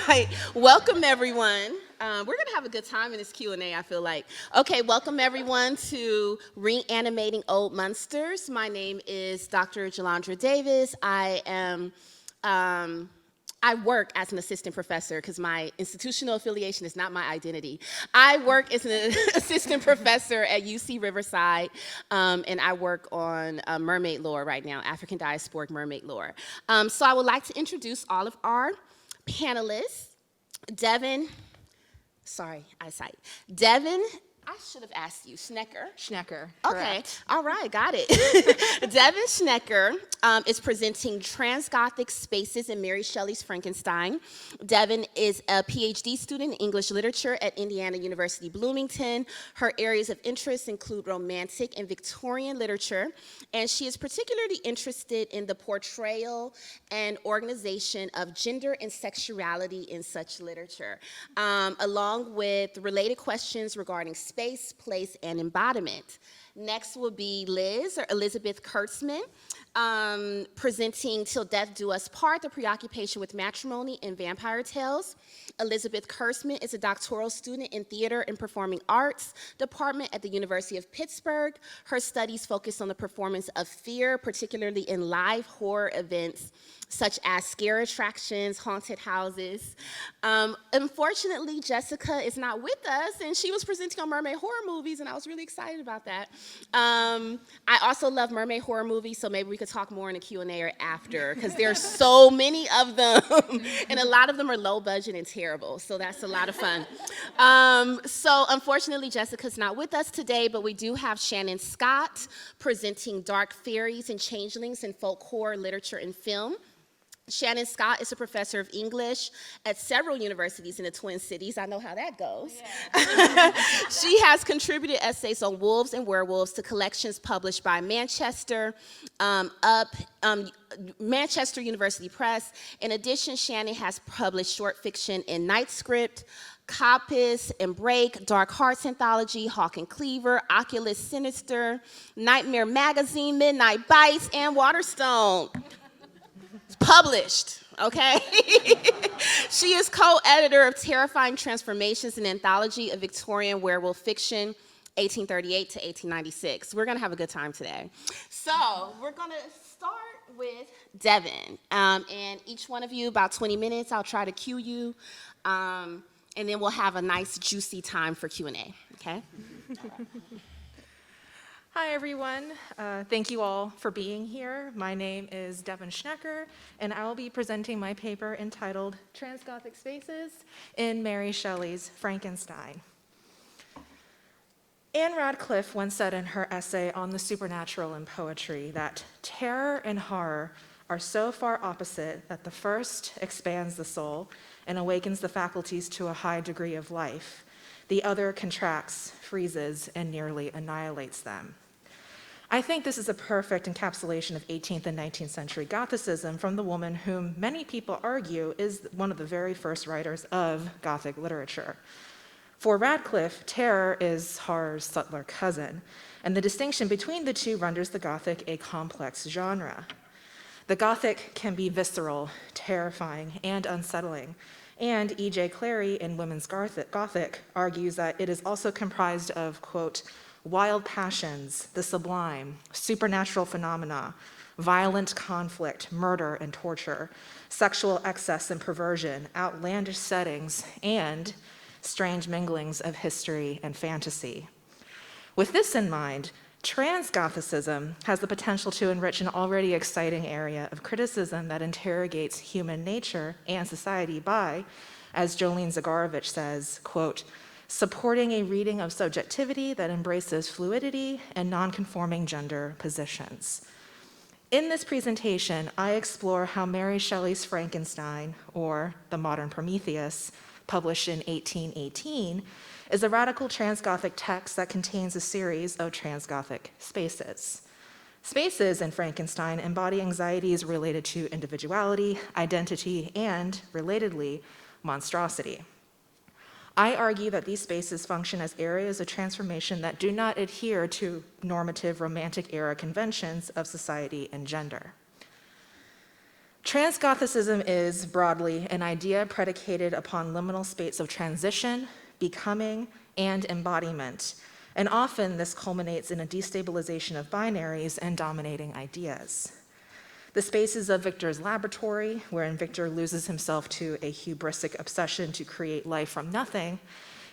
right, welcome everyone. We're gonna have a good time in this Q&A, I feel like. Okay, welcome everyone to Reanimating Old Monsters. My name is Dr. Jalondra Davis. I work as an assistant professor because my institutional affiliation is not my identity. I work as an assistant professor at UC Riverside, and I work on mermaid lore right now, African diasporic mermaid lore. So I would like to introduce all of our panelists. Devan, sorry, eyesight. Devan, I should have asked you, Schnecker. Schnecker, Okay, correct. all right, got it. Devan Schnecker is presenting Trans-Gothic Spaces in Mary Shelley's Frankenstein. Devan is a PhD student in English literature at Indiana University Bloomington. Her areas of interest include romantic and Victorian literature, and she is particularly interested in the portrayal and organization of gender and sexuality in such literature, along with related questions regarding space, place, and embodiment. Next will be Liz, or Elizabeth Kurtzman, presenting Till Death Do Us Part, the preoccupation with matrimony and vampire tales. Elizabeth Kurtzman is a doctoral student in theater and performing arts department at the University of Pittsburgh. Her studies focus on the performance of fear, particularly in live horror events such as scare attractions, haunted houses. Unfortunately, Jessica is not with us, and she was presenting on mermaid horror movies, and I was really excited about that. I also love mermaid horror movies, so maybe we could talk more in a Q&A or after, because there are so many of them, and a lot of them are low budget and terrible, so that's a lot of fun. So unfortunately, Jessica's not with us today, but we do have Shannon Scott presenting Dark Fairies and Changelings in Folk Horror Literature and Film. Shannon Scott is a professor of English at several universities in the Twin Cities. I know how that goes. Yeah. She has contributed essays on wolves and werewolves to collections published by Manchester University Press. In addition, Shannon has published short fiction in Night Script, Coppice and Break, Dark Hearts Anthology, Hawk and Cleaver, Oculus Sinister, Nightmare Magazine, Midnight Bites, and Waterstone. It's published, okay? She is co-editor of Terrifying Transformations, an anthology of Victorian werewolf fiction, 1838 to 1896. We're gonna have a good time today. So we're gonna start with Devan, and each one of you, about 20 minutes, I'll try to cue you, and then we'll have a nice juicy time for Q&A, okay? Hi, everyone. Thank you all for being here. My name is Devan Schnecker, and I will be presenting my paper entitled Trans-Gothic Spaces in Mary Shelley's Frankenstein. Anne Radcliffe once said in her essay on the supernatural in poetry that terror and horror are so far opposite that the first expands the soul and awakens the faculties to a high degree of life. The other contracts, freezes, and nearly annihilates them. I think this is a perfect encapsulation of 18th and 19th century Gothicism from the woman whom many people argue is one of the very first writers of Gothic literature. For Radcliffe, terror is horror's subtler cousin, and the distinction between the two renders the Gothic a complex genre. The Gothic can be visceral, terrifying, and unsettling, and E.J. Clary in Women's Gothic argues that it is also comprised of, quote, wild passions, the sublime, supernatural phenomena, violent conflict, murder and torture, sexual excess and perversion, outlandish settings, and strange minglings of history and fantasy. With this in mind, Trans-Gothicism has the potential to enrich an already exciting area of criticism that interrogates human nature and society by, as Jolene Zagarovich says, quote, supporting a reading of subjectivity that embraces fluidity and non-conforming gender positions. In this presentation, I explore how Mary Shelley's Frankenstein, or The Modern Prometheus, published in 1818, is a radical trans-Gothic text that contains a series of trans-Gothic spaces. Spaces in Frankenstein embody anxieties related to individuality, identity, and, relatedly, monstrosity. I argue that these spaces function as areas of transformation that do not adhere to normative romantic era conventions of society and gender. Transgothicism is, broadly, an idea predicated upon liminal states of transition, becoming, and embodiment, and often this culminates in a destabilization of binaries and dominating ideas. The spaces of Victor's laboratory, wherein Victor loses himself to a hubristic obsession to create life from nothing,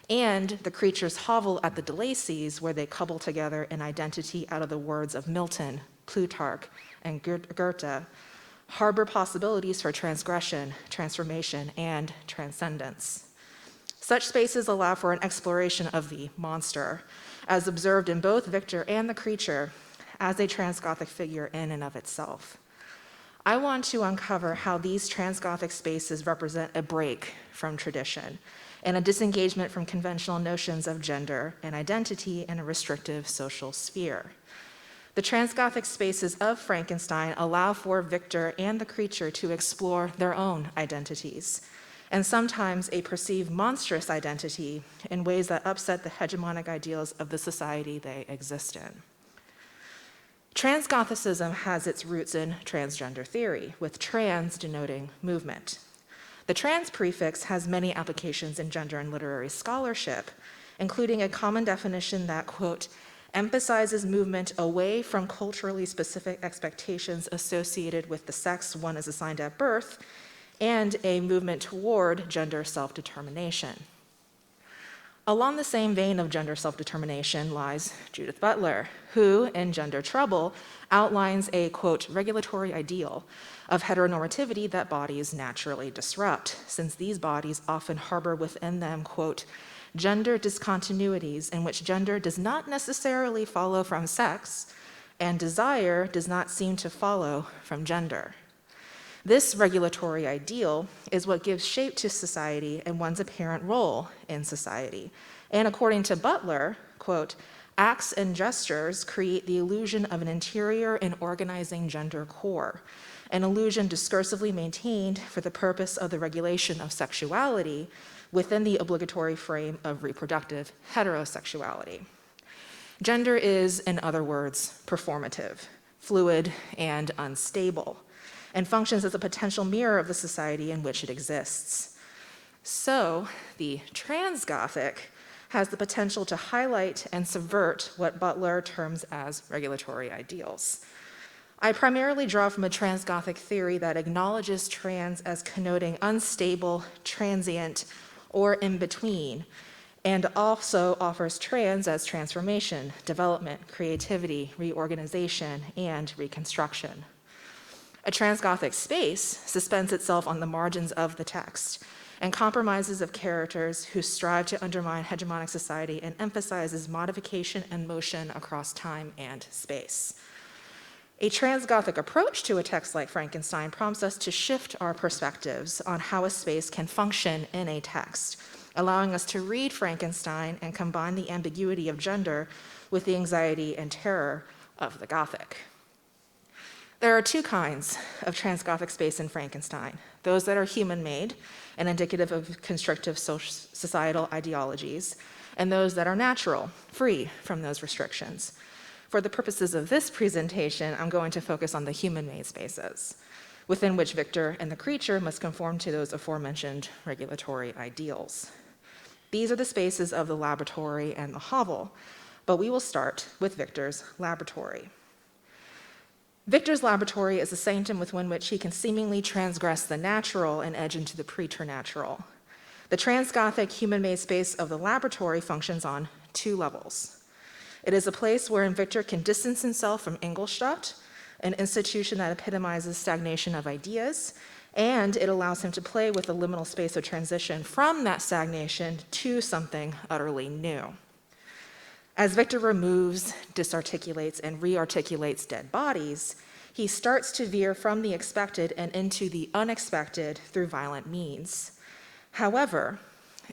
and the creature's hovel at the Delacies, where they cobble together an identity out of the words of Milton, Plutarch, and Goethe, harbor possibilities for transgression, transformation, and transcendence. Such spaces allow for an exploration of the monster, as observed in both Victor and the creature, as a transgothic figure in and of itself. I want to uncover how these transgothic spaces represent a break from tradition and a disengagement from conventional notions of gender and identity in a restrictive social sphere. The transgothic spaces of Frankenstein allow for Victor and the creature to explore their own identities, and sometimes a perceived monstrous identity in ways that upset the hegemonic ideals of the society they exist in. Transgothicism has its roots in transgender theory, with trans denoting movement. The trans prefix has many applications in gender and literary scholarship, including a common definition that, quote, emphasizes movement away from culturally specific expectations associated with the sex one is assigned at birth, and a movement toward gender self-determination. Along the same vein of gender self-determination lies Judith Butler, who, in Gender Trouble, outlines a, quote, regulatory ideal of heteronormativity that bodies naturally disrupt, since these bodies often harbor within them, quote, gender discontinuities in which gender does not necessarily follow from sex, and desire does not seem to follow from gender. This regulatory ideal is what gives shape to society and one's apparent role in society. And according to Butler, quote, acts and gestures create the illusion of an interior and organizing gender core, an illusion discursively maintained for the purpose of the regulation of sexuality within the obligatory frame of reproductive heterosexuality. Gender is, in other words, performative, fluid, and unstable, and functions as a potential mirror of the society in which it exists. So, the transgothic has the potential to highlight and subvert what Butler terms as regulatory ideals. I primarily draw from a transgothic theory that acknowledges trans as connoting unstable, transient, or in between, and also offers trans as transformation, development, creativity, reorganization, and reconstruction. A transgothic space suspends itself on the margins of the text and compromises of characters who strive to undermine hegemonic society and emphasizes modification and motion across time and space. A transgothic approach to a text like Frankenstein prompts us to shift our perspectives on how a space can function in a text, allowing us to read Frankenstein and combine the ambiguity of gender with the anxiety and terror of the Gothic. There are two kinds of transgothic space in Frankenstein: those that are human-made and indicative of constrictive societal ideologies, and those that are natural, free from those restrictions. For the purposes of this presentation, I'm going to focus on the human-made spaces, within which Victor and the creature must conform to those aforementioned regulatory ideals. These are the spaces of the laboratory and the hovel, but we will start with Victor's laboratory. Victor's laboratory is a sanctum within which he can seemingly transgress the natural and edge into the preternatural. The transgothic human-made space of the laboratory functions on two levels. It is a place wherein Victor can distance himself from Ingolstadt, an institution that epitomizes stagnation of ideas, and it allows him to play with the liminal space of transition from that stagnation to something utterly new. As Victor removes, disarticulates, and rearticulates dead bodies, he starts to veer from the expected and into the unexpected through violent means. However,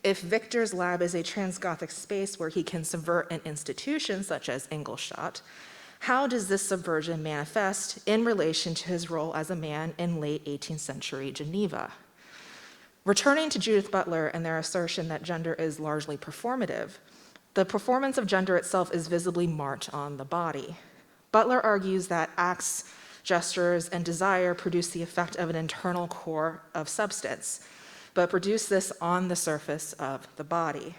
if Victor's lab is a transgothic space where he can subvert an institution such as Ingolstadt, how does this subversion manifest in relation to his role as a man in late 18th century Geneva? Returning to Judith Butler and their assertion that gender is largely performative, the performance of gender itself is visibly marked on the body. Butler argues that acts gestures, and desire produce the effect of an internal core of substance, but produce this on the surface of the body.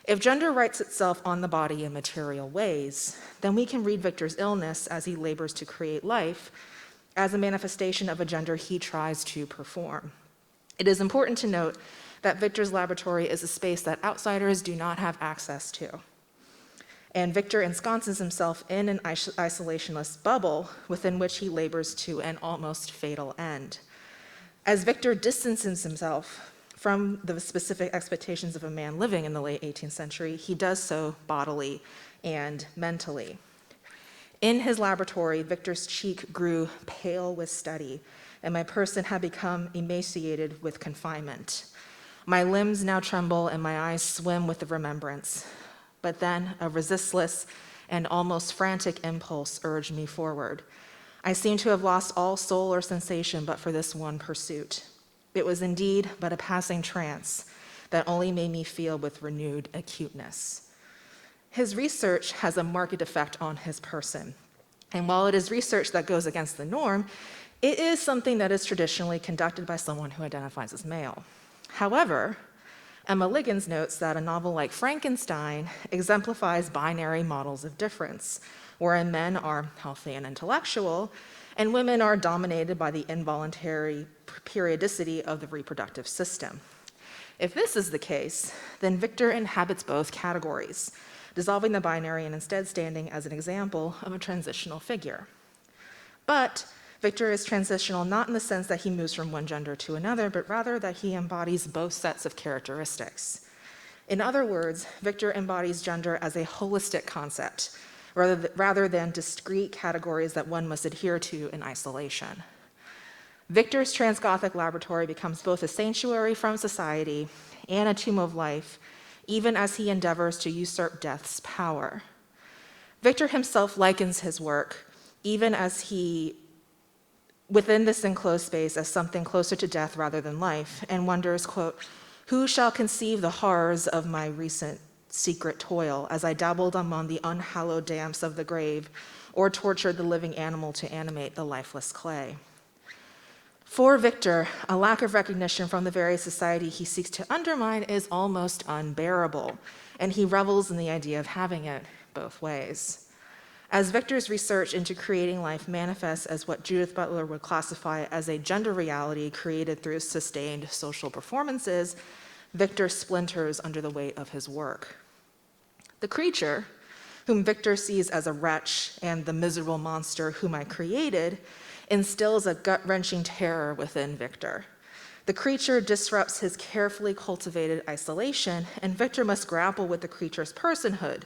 If gender writes itself on the body in material ways, then we can read Victor's illness as he labors to create life as a manifestation of a gender he tries to perform. It is important to note that Victor's laboratory is a space that outsiders do not have access to. And Victor ensconces himself in an isolationist bubble within which he labors to an almost fatal end. As Victor distances himself from the specific expectations of a man living in the late 18th century, he does so bodily and mentally. In his laboratory, Victor's cheek grew pale with study, and my person had become emaciated with confinement. My limbs now tremble, and my eyes swim with the remembrance. But then a resistless and almost frantic impulse urged me forward. I seemed to have lost all soul or sensation but for this one pursuit. It was indeed but a passing trance that only made me feel with renewed acuteness. His research has a marked effect on his person. And while it is research that goes against the norm, it is something that is traditionally conducted by someone who identifies as male. However, Emma Liggins notes that a novel like Frankenstein exemplifies binary models of difference, wherein men are healthy and intellectual, and women are dominated by the involuntary periodicity of the reproductive system. If this is the case, then Victor inhabits both categories, dissolving the binary and instead standing as an example of a transitional figure. But Victor is transitional not in the sense that he moves from one gender to another, but rather that he embodies both sets of characteristics. In other words, Victor embodies gender as a holistic concept, rather than discrete categories that one must adhere to in isolation. Victor's Transgothic laboratory becomes both a sanctuary from society and a tomb of life, even as he endeavors to usurp death's power. Victor himself likens his work, even as he, within this enclosed space, as something closer to death rather than life, and wonders, quote, "Who shall conceive the horrors of my recent secret toil as I dabbled among the unhallowed damps of the grave or tortured the living animal to animate the lifeless clay?" For Victor, a lack of recognition from the very society he seeks to undermine is almost unbearable, and he revels in the idea of having it both ways. As Victor's research into creating life manifests as what Judith Butler would classify as a gender reality created through sustained social performances, Victor splinters under the weight of his work. The creature, whom Victor sees as a wretch and the miserable monster whom I created, instills a gut-wrenching terror within Victor. The creature disrupts his carefully cultivated isolation, and Victor must grapple with the creature's personhood,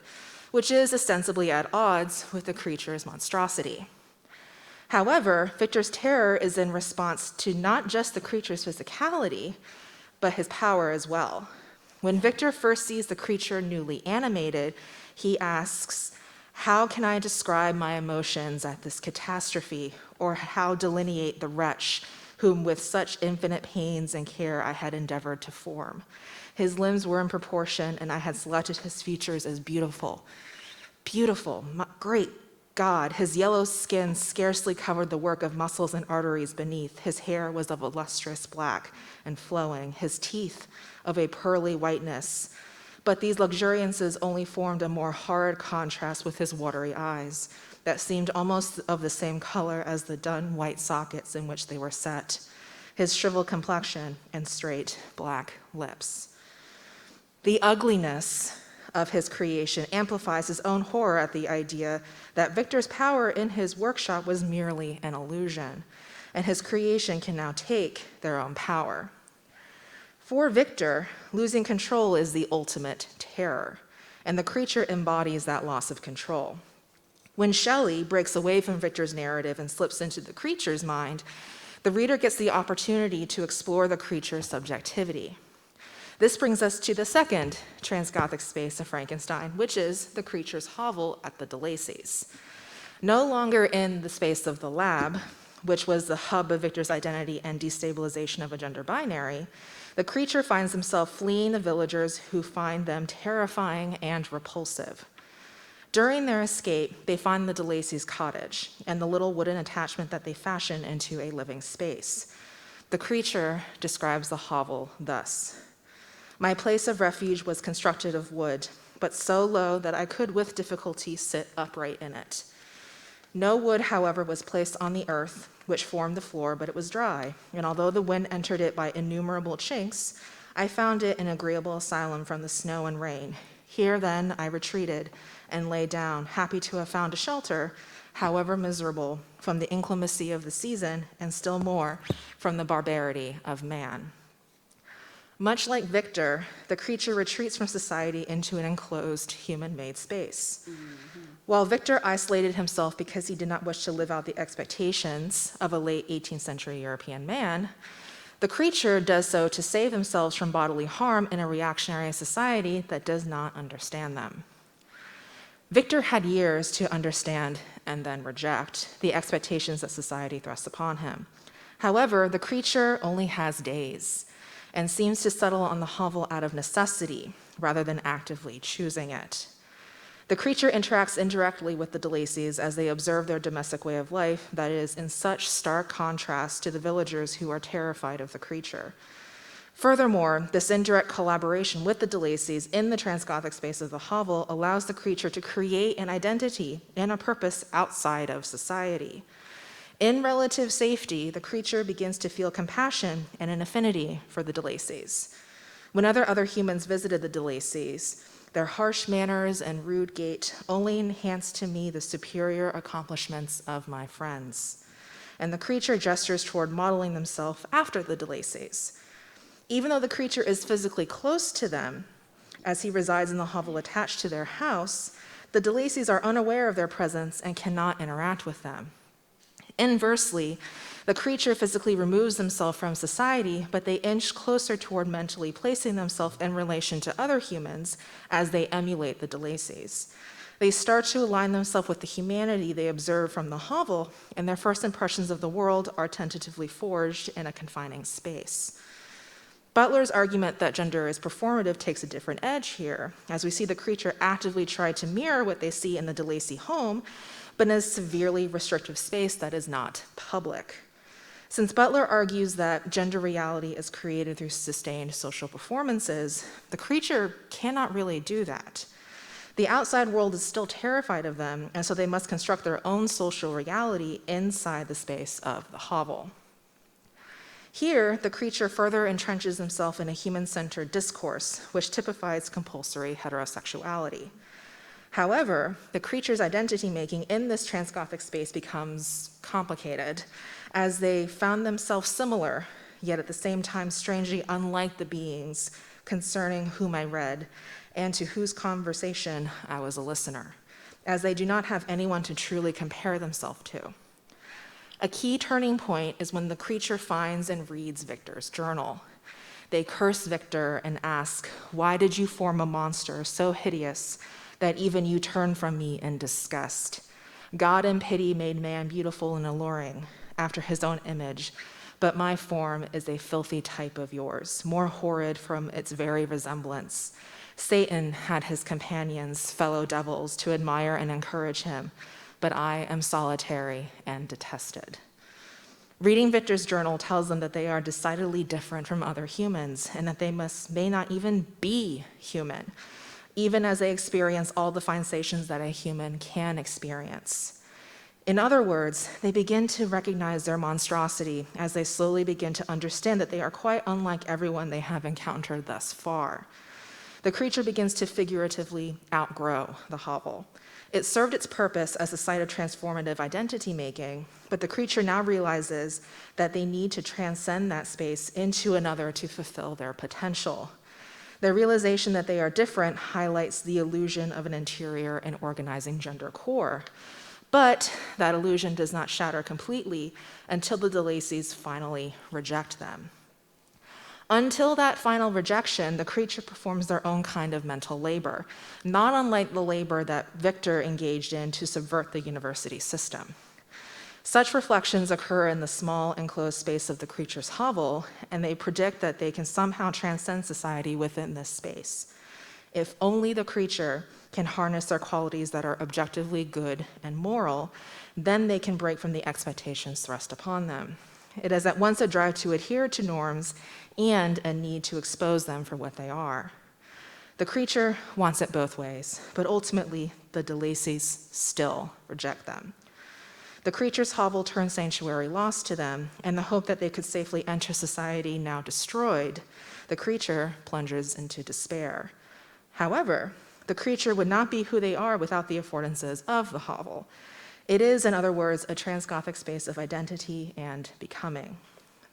which is ostensibly at odds with the creature's monstrosity. However, Victor's terror is in response to not just the creature's physicality, but his power as well. When Victor first sees the creature newly animated, he asks, "How can I describe my emotions at this catastrophe, or how delineate the wretch whom with such infinite pains and care I had endeavored to form? His limbs were in proportion, and I had selected his features as beautiful. Beautiful, great God, his yellow skin scarcely covered the work of muscles and arteries beneath. His hair was of a lustrous black and flowing, his teeth of a pearly whiteness. But these luxuriances only formed a more horrid contrast with his watery eyes that seemed almost of the same color as the dun white sockets in which they were set, his shriveled complexion and straight black lips." The ugliness of his creation amplifies his own horror at the idea that Victor's power in his workshop was merely an illusion, and his creation can now take their own power. For Victor, losing control is the ultimate terror, and the creature embodies that loss of control. When Shelley breaks away from Victor's narrative and slips into the creature's mind, the reader gets the opportunity to explore the creature's subjectivity. This brings us to the second Transgothic space of Frankenstein, which is the creature's hovel at the de Lacy's. No longer in the space of the lab, which was the hub of Victor's identity and destabilization of a gender binary, the creature finds himself fleeing the villagers who find them terrifying and repulsive. During their escape, they find the DeLacy's cottage and the little wooden attachment that they fashion into a living space. The creature describes the hovel thus: "My place of refuge was constructed of wood, but so low that I could with difficulty sit upright in it. No wood, however, was placed on the earth, which formed the floor, but it was dry, and although the wind entered it by innumerable chinks, I found it an agreeable asylum from the snow and rain. Here, then, I retreated and lay down, happy to have found a shelter, however miserable, from the inclemency of the season, and still more from the barbarity of man." Much like Victor, the creature retreats from society into an enclosed, human-made space. While Victor isolated himself because he did not wish to live out the expectations of a late 18th century European man, the creature does so to save themselves from bodily harm in a reactionary society that does not understand them. Victor had years to understand and then reject the expectations that society thrusts upon him. However, the creature only has days and seems to settle on the hovel out of necessity rather than actively choosing it. The creature interacts indirectly with the DeLacys as they observe their domestic way of life that is in such stark contrast to the villagers who are terrified of the creature. Furthermore, this indirect collaboration with the DeLacys in the transgothic space of the hovel allows the creature to create an identity and a purpose outside of society. In relative safety, the creature begins to feel compassion and an affinity for the DeLacys. Whenever other humans visited the DeLacys, their harsh manners and rude gait only enhanced to me the superior accomplishments of my friends. And the creature gestures toward modeling themselves after the DeLacys. Even though the creature is physically close to them, as he resides in the hovel attached to their house, the DeLacys are unaware of their presence and cannot interact with them. Inversely, the creature physically removes themselves from society, but they inch closer toward mentally placing themselves in relation to other humans as they emulate the DeLacys. They start to align themselves with the humanity they observe from the hovel, and their first impressions of the world are tentatively forged in a confining space. Butler's argument that gender is performative takes a different edge here, as we see the creature actively try to mirror what they see in the DeLacy home, but in a severely restrictive space that is not public. Since Butler argues that gender reality is created through sustained social performances, the creature cannot really do that. The outside world is still terrified of them, and so they must construct their own social reality inside the space of the hovel. Here, the creature further entrenches himself in a human-centered discourse, which typifies compulsory heterosexuality. However, the creature's identity-making in this transgothic space becomes complicated, as they found themselves similar, yet at the same time strangely unlike the beings concerning whom I read, and to whose conversation I was a listener, as they do not have anyone to truly compare themselves to. A key turning point is when the creature finds and reads Victor's journal. They curse Victor and ask, "Why did you form a monster so hideous that even you turn from me in disgust? God in pity made man beautiful and alluring after his own image, but my form is a filthy type of yours, more horrid from its very resemblance. Satan had his companions, fellow devils, to admire and encourage him, but I am solitary and detested." Reading Victor's journal tells them that they are decidedly different from other humans and that they may not even be human, even as they experience all the sensations that a human can experience. In other words, they begin to recognize their monstrosity as they slowly begin to understand that they are quite unlike everyone they have encountered thus far. The creature begins to figuratively outgrow the hovel. It served its purpose as a site of transformative identity making, but the creature now realizes that they need to transcend that space into another to fulfill their potential. Their realization that they are different highlights the illusion of an interior and organizing gender core. But that illusion does not shatter completely until the DeLacys finally reject them. Until that final rejection, the creature performs their own kind of mental labor, not unlike the labor that Victor engaged in to subvert the university system. Such reflections occur in the small enclosed space of the creature's hovel, and they predict that they can somehow transcend society within this space. If only the creature can harness their qualities that are objectively good and moral, then they can break from the expectations thrust upon them. It is at once a drive to adhere to norms and a need to expose them for what they are. The creature wants it both ways, but ultimately the DeLacy's still reject them. The creature's hovel turns sanctuary lost to them, and the hope that they could safely enter society now destroyed, the creature plunges into despair. However, the creature would not be who they are without the affordances of the hovel. It is, in other words, a transgothic space of identity and becoming.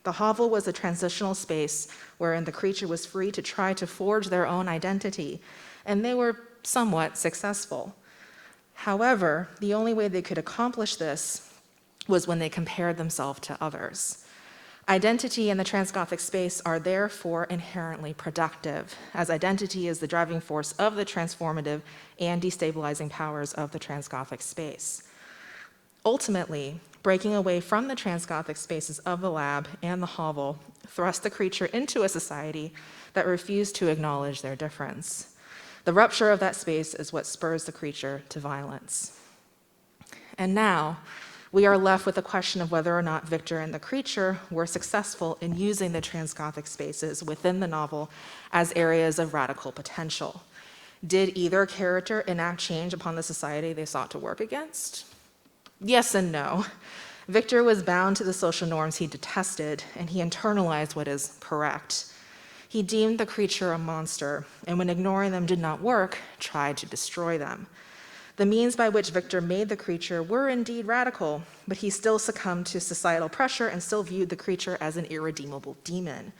The hovel was a transitional space wherein the creature was free to try to forge their own identity, and they were somewhat successful. However, the only way they could accomplish this was when they compared themselves to others. Identity and the transgothic space are therefore inherently productive, as identity is the driving force of the transformative and destabilizing powers of the transgothic space. Ultimately, breaking away from the transgothic spaces of the lab and the hovel thrust the creature into a society that refused to acknowledge their difference. The rupture of that space is what spurs the creature to violence. And now, we are left with the question of whether or not Victor and the creature were successful in using the transgothic spaces within the novel as areas of radical potential. Did either character enact change upon the society they sought to work against? Yes and no. Victor was bound to the social norms he detested, and he internalized what is correct. He deemed the creature a monster, and when ignoring them did not work, tried to destroy them. The means by which Victor made the creature were indeed radical, but he still succumbed to societal pressure and still viewed the creature as an irredeemable demon.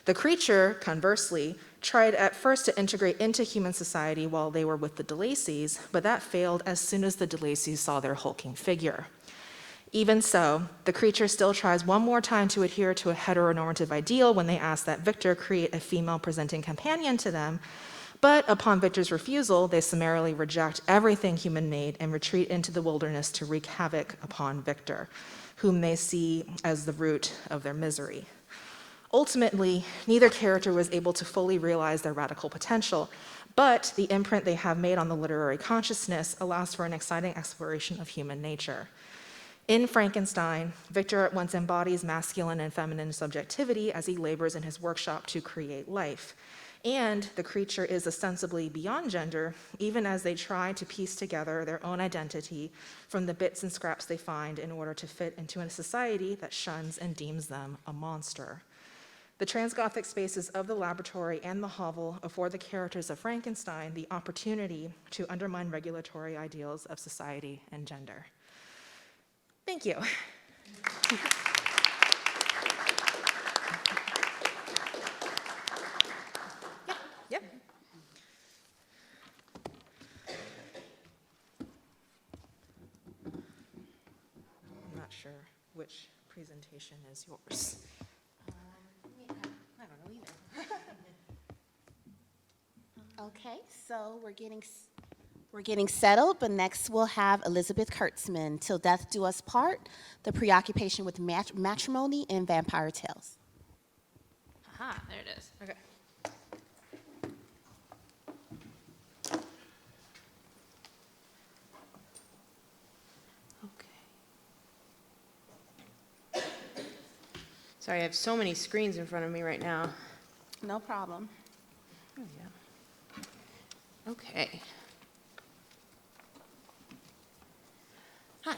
The creature, conversely, tried at first to integrate into human society while they were with the DeLacy's, but that failed as soon as the DeLacy's saw their hulking figure. Even so, the creature still tries one more time to adhere to a heteronormative ideal when they ask that Victor create a female-presenting companion to them, but upon Victor's refusal, they summarily reject everything human-made and retreat into the wilderness to wreak havoc upon Victor, whom they see as the root of their misery. Ultimately, neither character was able to fully realize their radical potential, but the imprint they have made on the literary consciousness allows for an exciting exploration of human nature. In Frankenstein, Victor at once embodies masculine and feminine subjectivity as he labors in his workshop to create life. And the creature is ostensibly beyond gender, even as they try to piece together their own identity from the bits and scraps they find in order to fit into a society that shuns and deems them a monster. The transgothic spaces of the laboratory and the hovel afford the characters of Frankenstein the opportunity to undermine regulatory ideals of society and gender. Thank you. Yeah. I'm not sure which presentation is yours. I don't know either. Okay, so we're getting settled, but next we'll have Elizabeth Kurtzman, Till Death Do Us Part, The Preoccupation with Matrimony and Vampire Tales. Aha, there it is. Okay. Okay. Sorry, I have so many screens in front of me right now. No problem. Oh, yeah. Okay. Hi.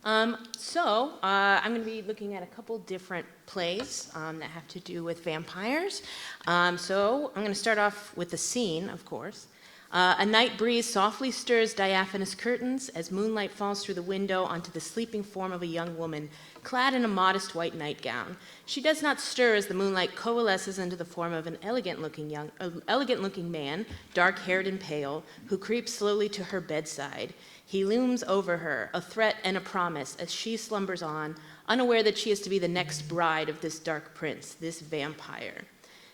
I'm going to be looking at a couple different plays that have to do with vampires. So I'm going to start off with the scene, of course. A night breeze softly stirs diaphanous curtains as moonlight falls through the window onto the sleeping form of a young woman clad in a modest white nightgown. She does not stir as the moonlight coalesces into the form of an elegant-looking man, dark-haired and pale, who creeps slowly to her bedside. He looms over her, a threat and a promise, as she slumbers on, unaware that she is to be the next bride of this dark prince, this vampire.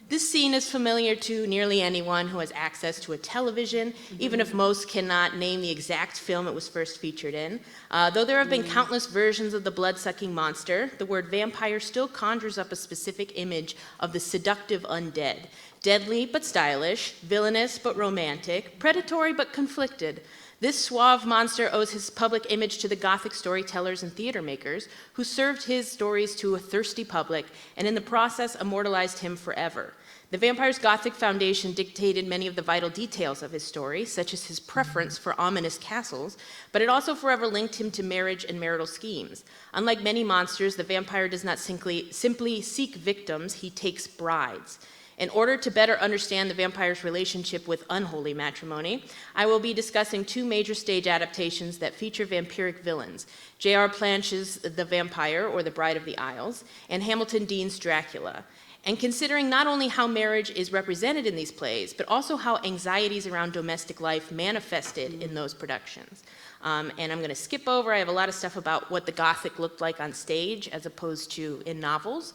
This scene is familiar to nearly anyone who has access to a television, even if most cannot name the exact film it was first featured in. Though there have been countless versions of the blood-sucking monster, the word vampire still conjures up a specific image of the seductive undead. Deadly but stylish, villainous but romantic, predatory but conflicted, this suave monster owes his public image to the Gothic storytellers and theater makers who served his stories to a thirsty public and in the process immortalized him forever. The vampire's Gothic foundation dictated many of the vital details of his story, such as his preference for ominous castles, but it also forever linked him to marriage and marital schemes. Unlike many monsters, the vampire does not simply seek victims, he takes brides. In order to better understand the vampire's relationship with unholy matrimony, I will be discussing two major stage adaptations that feature vampiric villains, J.R. Planche's The Vampire, or The Bride of the Isles, and Hamilton Dean's Dracula. And considering not only how marriage is represented in these plays, but also how anxieties around domestic life manifested in those productions. And I'm going to skip over, I have a lot of stuff about what the Gothic looked like on stage as opposed to in novels.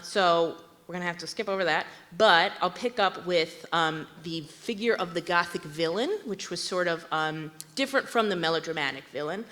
So we're going to have to skip over that, but I'll pick up with the figure of the Gothic villain, which was sort of different from the melodramatic villain.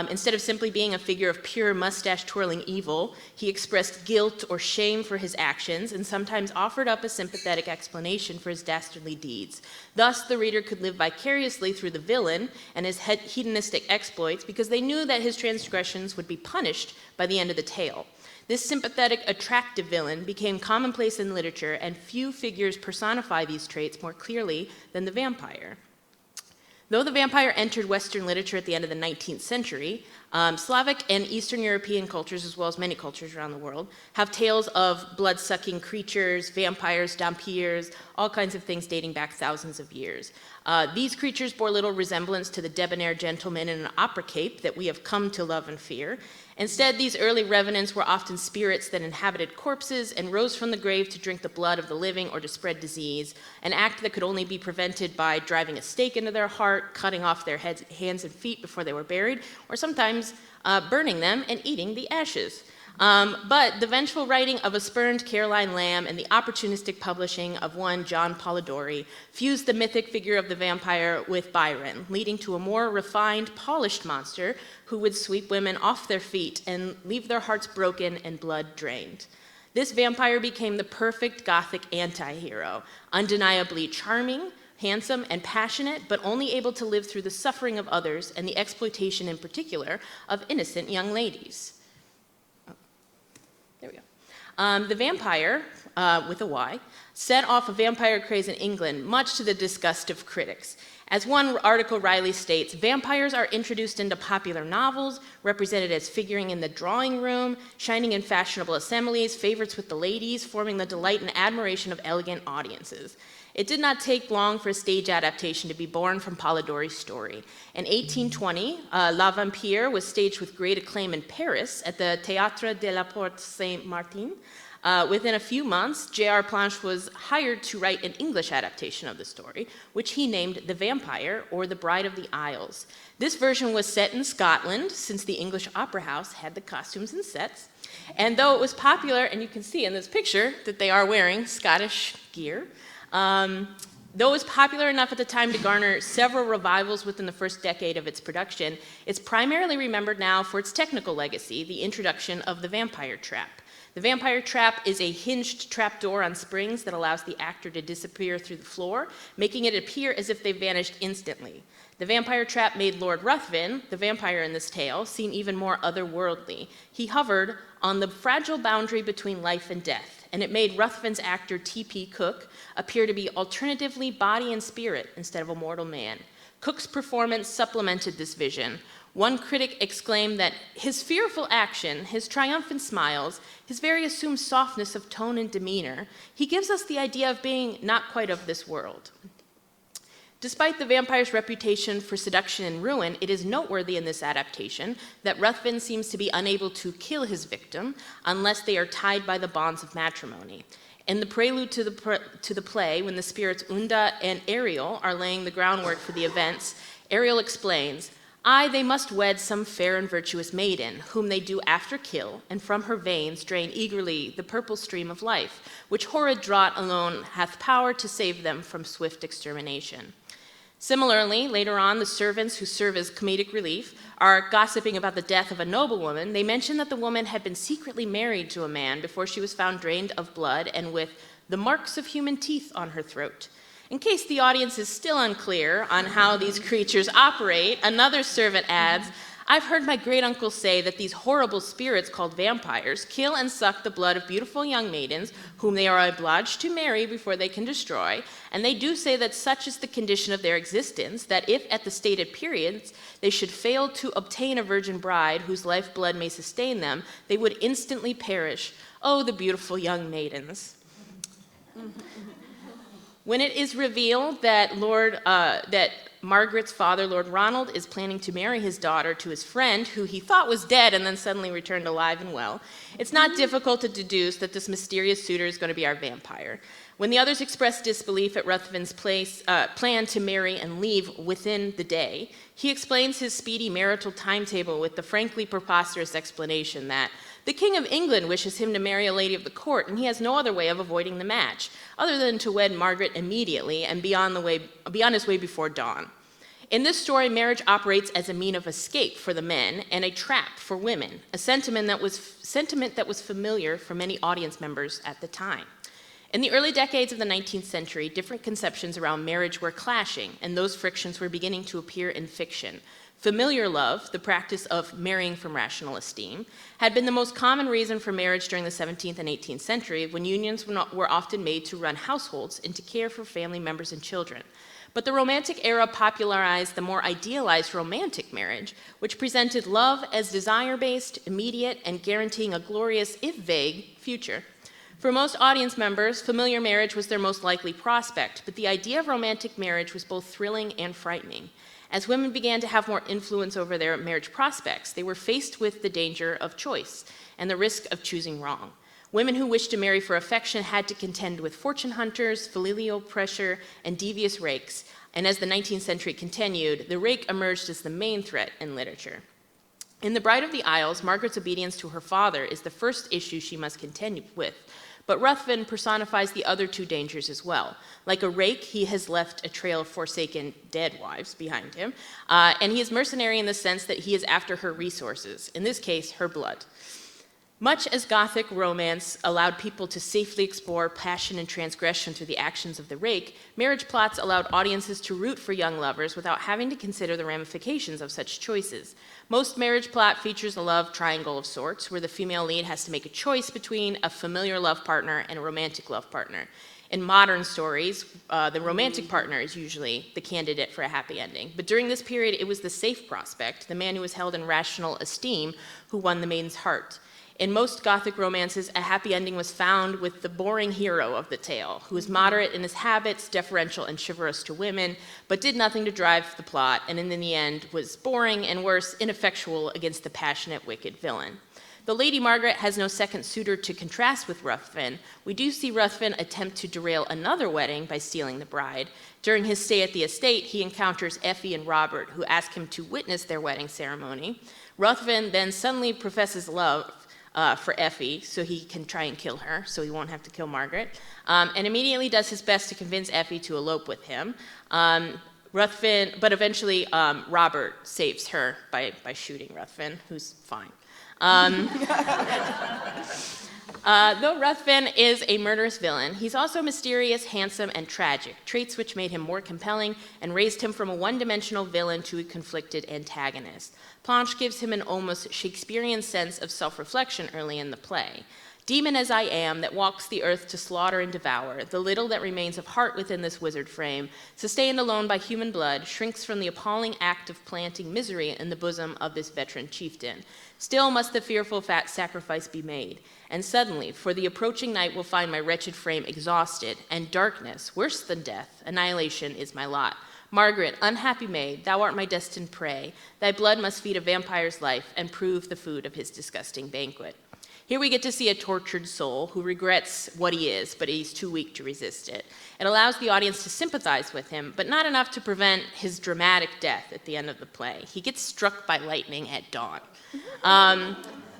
Instead of simply being a figure of pure mustache-twirling evil, he expressed guilt or shame for his actions and sometimes offered up a sympathetic explanation for his dastardly deeds. Thus, the reader could live vicariously through the villain and his hedonistic exploits because they knew that his transgressions would be punished by the end of the tale. This sympathetic, attractive villain became commonplace in literature, and few figures personify these traits more clearly than the vampire. Though the vampire entered Western literature at the end of the 19th century, Slavic and Eastern European cultures, as well as many cultures around the world, have tales of blood-sucking creatures, vampires, dhampirs, all kinds of things dating back thousands of years. These creatures bore little resemblance to the debonair gentleman in an opera cape that we have come to love and fear. Instead, these early revenants were often spirits that inhabited corpses and rose from the grave to drink the blood of the living or to spread disease, an act that could only be prevented by driving a stake into their heart, cutting off their hands and feet before they were buried, or sometimes burning them and eating the ashes. But the vengeful writing of a spurned Caroline Lamb and the opportunistic publishing of one John Polidori fused the mythic figure of the vampire with Byron, leading to a more refined, polished monster who would sweep women off their feet and leave their hearts broken and blood drained. This vampire became the perfect Gothic anti-hero, undeniably charming, handsome, and passionate, but only able to live through the suffering of others and the exploitation in particular of innocent young ladies. There we go. The vampire, with a Y, set off a vampire craze in England, much to the disgust of critics. As one article Riley states, vampires are introduced into popular novels, represented as figuring in the drawing room, shining in fashionable assemblies, favorites with the ladies, forming the delight and admiration of elegant audiences. It did not take long for a stage adaptation to be born from Polidori's story. In 1820, La Vampire was staged with great acclaim in Paris at the Théâtre de la Porte Saint-Martin. Within a few months, J.R. Planche was hired to write an English adaptation of the story, which he named The Vampire, or The Bride of the Isles. This version was set in Scotland, since the English Opera House had the costumes and sets. And though it was popular, and you can see in this picture that they are wearing Scottish gear, though it was popular enough at the time to garner several revivals within the first decade of its production, it's primarily remembered now for its technical legacy, the introduction of the vampire trap. The vampire trap is a hinged trapdoor on springs that allows the actor to disappear through the floor, making it appear as if they vanished instantly. The vampire trap made Lord Ruthven, the vampire in this tale, seem even more otherworldly. He hovered on the fragile boundary between life and death, and it made Ruthven's actor T.P. Cook appear to be alternatively body and spirit instead of a mortal man. Cook's performance supplemented this vision. One critic exclaimed that his fearful action, his triumphant smiles, his very assumed softness of tone and demeanor, he gives us the idea of being not quite of this world. Despite the vampire's reputation for seduction and ruin, it is noteworthy in this adaptation that Ruthven seems to be unable to kill his victim unless they are tied by the bonds of matrimony. In the prelude to the play, when the spirits Unda and Ariel are laying the groundwork for the events, Ariel explains, "Aye, they must wed some fair and virtuous maiden, whom they do after kill, and from her veins drain eagerly the purple stream of life, which horrid draught alone hath power to save them from swift extermination." Similarly, later on, the servants who serve as comedic relief are gossiping about the death of a noblewoman. They mention that the woman had been secretly married to a man before she was found drained of blood and with the marks of human teeth on her throat. In case the audience is still unclear on how these creatures operate, another servant adds, I've heard my great-uncle say that these horrible spirits called vampires kill and suck the blood of beautiful young maidens, whom they are obliged to marry before they can destroy, and they do say that such is the condition of their existence, that if at the stated periods they should fail to obtain a virgin bride whose lifeblood may sustain them, they would instantly perish. Oh, the beautiful young maidens. When it is revealed that Margaret's father, Lord Ronald, is planning to marry his daughter to his friend, who he thought was dead and then suddenly returned alive and well, it's not difficult to deduce that this mysterious suitor is going to be our vampire. When the others express disbelief at Ruthven's plan to marry and leave within the day, he explains his speedy marital timetable with the frankly preposterous explanation that the King of England wishes him to marry a lady of the court, and he has no other way of avoiding the match, other than to wed Margaret immediately and be on his way before dawn. In this story, marriage operates as a mean of escape for the men and a trap for women, a sentiment that was familiar for many audience members at the time. In the early decades of the 19th century, different conceptions around marriage were clashing, and those frictions were beginning to appear in fiction. Familiar love, the practice of marrying from rational esteem, had been the most common reason for marriage during the 17th and 18th century, when unions were often made to run households and to care for family members and children. But the Romantic era popularized the more idealized romantic marriage, which presented love as desire-based, immediate, and guaranteeing a glorious, if vague, future. For most audience members, familiar marriage was their most likely prospect, but the idea of romantic marriage was both thrilling and frightening. As women began to have more influence over their marriage prospects, they were faced with the danger of choice and the risk of choosing wrong. Women who wished to marry for affection had to contend with fortune hunters, familial pressure, and devious rakes. And as the 19th century continued, the rake emerged as the main threat in literature. In The Bride of the Isles, Margaret's obedience to her father is the first issue she must contend with. But Ruthven personifies the other two dangers as well. Like a rake, he has left a trail of forsaken dead wives behind him, and he is mercenary in the sense that he is after her resources, in this case, her blood. Much as Gothic romance allowed people to safely explore passion and transgression through the actions of the rake, marriage plots allowed audiences to root for young lovers without having to consider the ramifications of such choices. Most marriage plot features a love triangle of sorts, where the female lead has to make a choice between a familiar love partner and a romantic love partner. In modern stories, the romantic partner is usually the candidate for a happy ending. But during this period, it was the safe prospect, the man who was held in rational esteem, who won the maiden's heart. In most Gothic romances, a happy ending was found with the boring hero of the tale, who was moderate in his habits, deferential and chivalrous to women, but did nothing to drive the plot, and in the end was boring and worse, ineffectual against the passionate, wicked villain. Though Lady Margaret has no second suitor to contrast with Ruthven, we do see Ruthven attempt to derail another wedding by stealing the bride. During his stay at the estate, he encounters Effie and Robert, who ask him to witness their wedding ceremony. Ruthven then suddenly professes love for Effie, so he can try and kill her, so he won't have to kill Margaret, and immediately does his best to convince Effie to elope with him. But eventually Robert saves her by shooting Ruthven, who's fine. Though Ruthven is a murderous villain, he's also mysterious, handsome, and tragic, traits which made him more compelling and raised him from a one-dimensional villain to a conflicted antagonist. Planche gives him an almost Shakespearean sense of self-reflection early in the play. Demon as I am, that walks the earth to slaughter and devour, the little that remains of heart within this wizard frame, sustained alone by human blood, shrinks from the appalling act of planting misery in the bosom of this veteran chieftain. Still must the fearful fat sacrifice be made. And suddenly, for the approaching night will find my wretched frame exhausted, and darkness, worse than death, annihilation is my lot. Margaret, unhappy maid, thou art my destined prey. Thy blood must feed a vampire's life and prove the food of his disgusting banquet. Here we get to see a tortured soul who regrets what he is, but he's too weak to resist it. It allows the audience to sympathize with him, but not enough to prevent his dramatic death at the end of the play. He gets struck by lightning at dawn.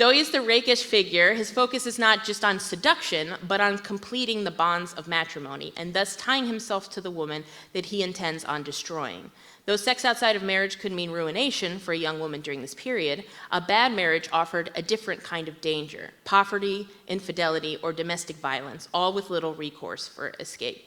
Though he's the rakish figure, his focus is not just on seduction, but on completing the bonds of matrimony, and thus tying himself to the woman that he intends on destroying. Though sex outside of marriage could mean ruination for a young woman during this period, a bad marriage offered a different kind of danger: poverty, infidelity, or domestic violence, all with little recourse for escape.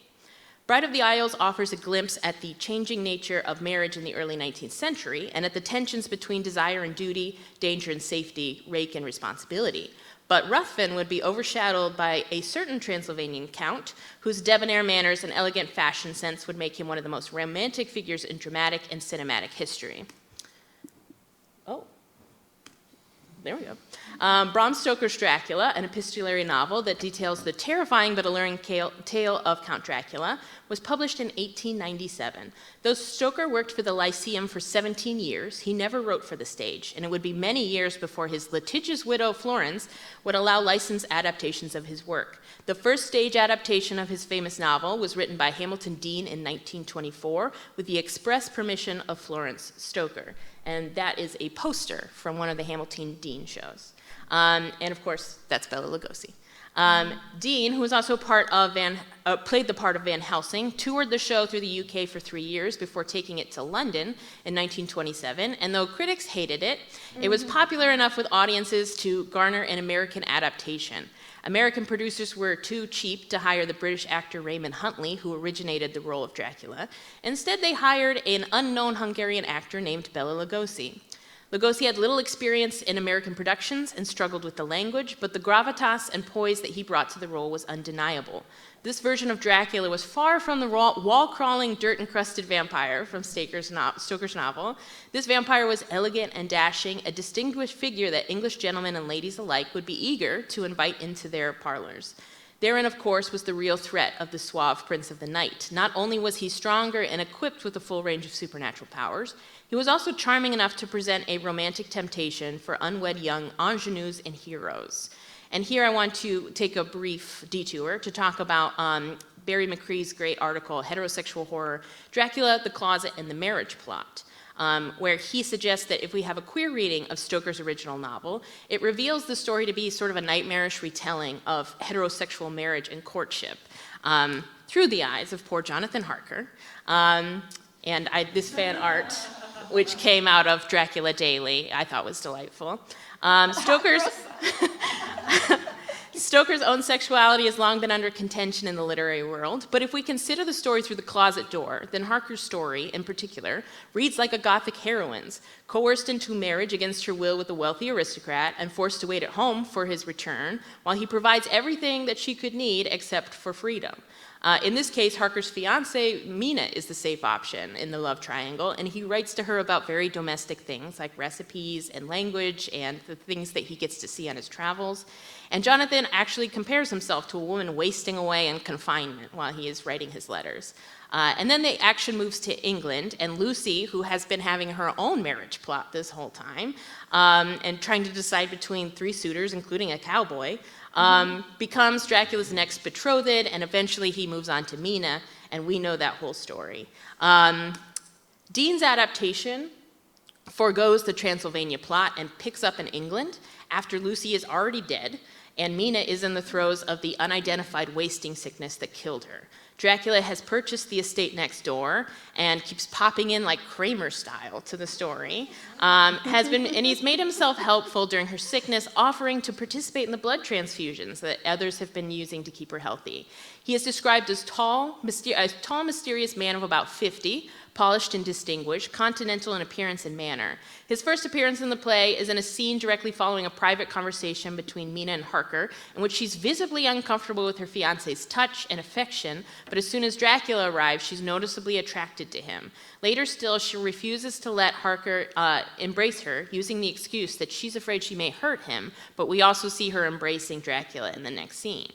Bride of the Isles offers a glimpse at the changing nature of marriage in the early 19th century and at the tensions between desire and duty, danger and safety, rake and responsibility. But Ruthven would be overshadowed by a certain Transylvanian count whose debonair manners and elegant fashion sense would make him one of the most romantic figures in dramatic and cinematic history. Oh, there we go. Bram Stoker's Dracula, an epistolary novel that details the terrifying but alluring tale of Count Dracula, was published in 1897. Though Stoker worked for the Lyceum for 17 years, he never wrote for the stage, and it would be many years before his litigious widow, Florence, would allow licensed adaptations of his work. The first stage adaptation of his famous novel was written by Hamilton Dean in 1924 with the express permission of Florence Stoker. And that is a poster from one of the Hamilton Dean shows. And of course, that's Bela Lugosi. Dean, who was also played the part of Van Helsing, toured the show through the UK for 3 years before taking it to London in 1927. And though critics hated it, it was popular enough with audiences to garner an American adaptation. American producers were too cheap to hire the British actor Raymond Huntley, who originated the role of Dracula. Instead, they hired an unknown Hungarian actor named Bela Lugosi. Lugosi had little experience in American productions and struggled with the language, but the gravitas and poise that he brought to the role was undeniable. This version of Dracula was far from the wall-crawling, dirt-encrusted vampire from Stoker's novel. This vampire was elegant and dashing, a distinguished figure that English gentlemen and ladies alike would be eager to invite into their parlors. Therein, of course, was the real threat of the suave Prince of the Night. Not only was he stronger and equipped with a full range of supernatural powers, he was also charming enough to present a romantic temptation for unwed young ingenues and heroes. And here I want to take a brief detour to talk about Barry McCree's great article, Heterosexual Horror, Dracula, the Closet, and the Marriage Plot, where he suggests that if we have a queer reading of Stoker's original novel, it reveals the story to be sort of a nightmarish retelling of heterosexual marriage and courtship through the eyes of poor Jonathan Harker. This fan art, which came out of Dracula Daily, I thought was delightful. Stoker's own sexuality has long been under contention in the literary world, but if we consider the story through the closet door, then Harker's story, in particular, reads like a Gothic heroine's, coerced into marriage against her will with a wealthy aristocrat and forced to wait at home for his return, while he provides everything that she could need except for freedom. In this case, Harker's fiancée, Mina, is the safe option in the love triangle, and he writes to her about very domestic things like recipes and language and the things that he gets to see on his travels. And Jonathan actually compares himself to a woman wasting away in confinement while he is writing his letters. And then the action moves to England, and Lucy, who has been having her own marriage plot this whole time, and trying to decide between 3 suitors, including a cowboy, becomes Dracula's next betrothed, and eventually he moves on to Mina, and we know that whole story. Dean's adaptation forgoes the Transylvania plot and picks up in England after Lucy is already dead, and Mina is in the throes of the unidentified wasting sickness that killed her. Dracula has purchased the estate next door and keeps popping in like Kramer style to the story. And he's made himself helpful during her sickness, offering to participate in the blood transfusions that others have been using to keep her healthy. He is described as a tall, mysterious man of about 50, polished and distinguished, continental in appearance and manner. His first appearance in the play is in a scene directly following a private conversation between Mina and Harker, in which she's visibly uncomfortable with her fiancé's touch and affection, but as soon as Dracula arrives, she's noticeably attracted to him. Later still, she refuses to let Harker embrace her, using the excuse that she's afraid she may hurt him, but we also see her embracing Dracula in the next scene.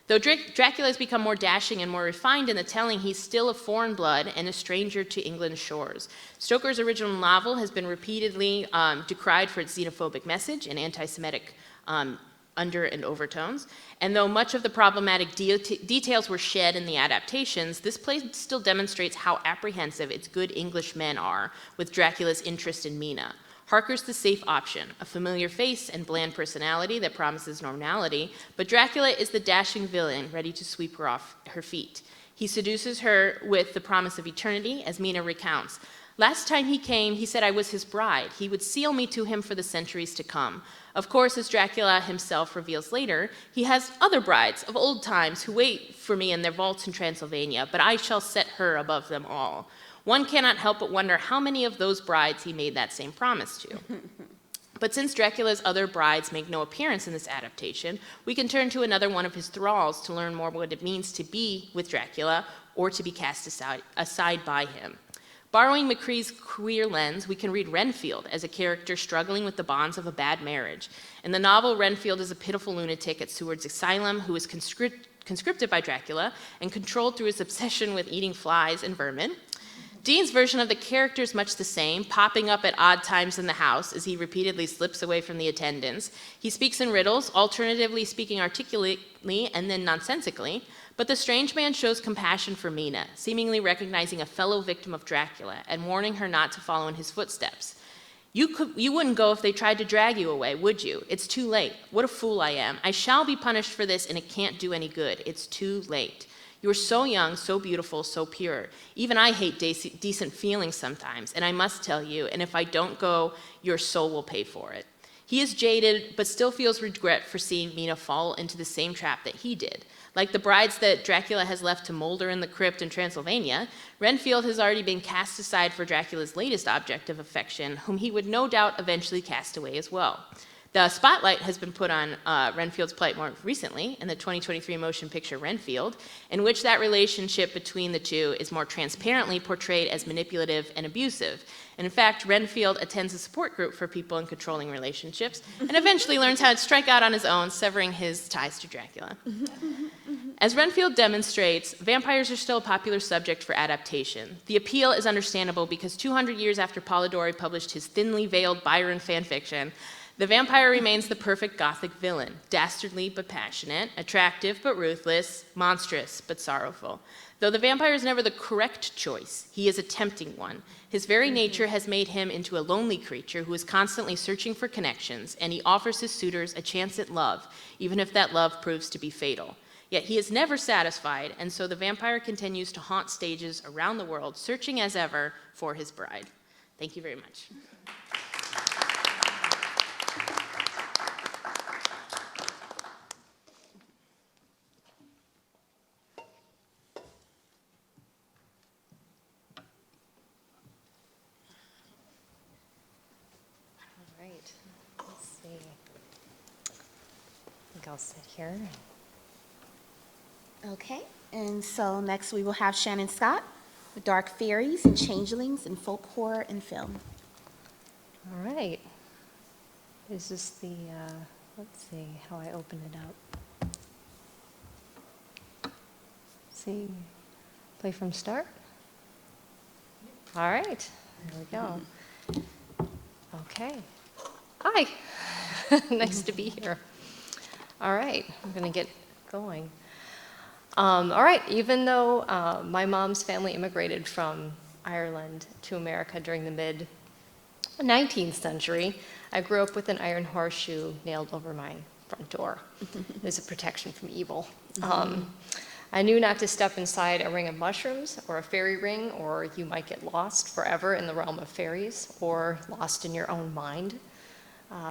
Though Dracula has become more dashing and more refined in the telling, he's still of foreign blood and a stranger to England's shores. Stoker's original novel has been repeatedly decried for its xenophobic message and anti-Semitic under and overtones. And though much of the problematic details were shed in the adaptations, this play still demonstrates how apprehensive its good English men are with Dracula's interest in Mina. Harker's the safe option, a familiar face and bland personality that promises normality, but Dracula is the dashing villain ready to sweep her off her feet. He seduces her with the promise of eternity, as Mina recounts. Last time he came, he said I was his bride. He would seal me to him for the centuries to come. Of course, as Dracula himself reveals later, he has other brides of old times who wait for me in their vaults in Transylvania, but I shall set her above them all. One cannot help but wonder how many of those brides he made that same promise to. But since Dracula's other brides make no appearance in this adaptation, we can turn to another one of his thralls to learn more what it means to be with Dracula or to be cast aside by him. Borrowing McCree's queer lens, we can read Renfield as a character struggling with the bonds of a bad marriage. In the novel, Renfield is a pitiful lunatic at Seward's asylum who is conscripted by Dracula and controlled through his obsession with eating flies and vermin. Dean's version of the character is much the same, popping up at odd times in the house as he repeatedly slips away from the attendants. He speaks in riddles, alternatively speaking articulately and then nonsensically, but the strange man shows compassion for Mina, seemingly recognizing a fellow victim of Dracula and warning her not to follow in his footsteps. You wouldn't go if they tried to drag you away, would you? It's too late. What a fool I am. I shall be punished for this, and it can't do any good. It's too late. You are so young, so beautiful, so pure. Even I hate decent feelings sometimes, and I must tell you, and if I don't go, your soul will pay for it. He is jaded, but still feels regret for seeing Mina fall into the same trap that he did. Like the brides that Dracula has left to molder in the crypt in Transylvania, Renfield has already been cast aside for Dracula's latest object of affection, whom he would no doubt eventually cast away as well. The spotlight has been put on Renfield's plight more recently in the 2023 motion picture Renfield, in which that relationship between the two is more transparently portrayed as manipulative and abusive. And in fact, Renfield attends a support group for people in controlling relationships and eventually learns how to strike out on his own, severing his ties to Dracula. As Renfield demonstrates, vampires are still a popular subject for adaptation. The appeal is understandable because 200 years after Polidori published his thinly veiled Byron fanfiction, the vampire remains the perfect Gothic villain, dastardly but passionate, attractive but ruthless, monstrous but sorrowful. Though the vampire is never the correct choice, he is a tempting one. His very nature has made him into a lonely creature who is constantly searching for connections, and he offers his suitors a chance at love, even if that love proves to be fatal. Yet he is never satisfied, and so the vampire continues to haunt stages around the world, searching as ever for his bride. Thank you very much. I'll sit here. Okay, and so next we will have Shannon Scott with Dark Fairies and Changelings in Folk Horror and Film. All right. Is this the, let's see how I open it up. See, play from start? All right, there we go. Okay. Hi, nice to be here. All right, I'm gonna get going. All right, even though my mom's family immigrated from Ireland to America during the mid-19th century, I grew up with an iron horseshoe nailed over my front door as a protection from evil. I knew not to step inside a ring of mushrooms or a fairy ring, or you might get lost forever in the realm of fairies or lost in your own mind.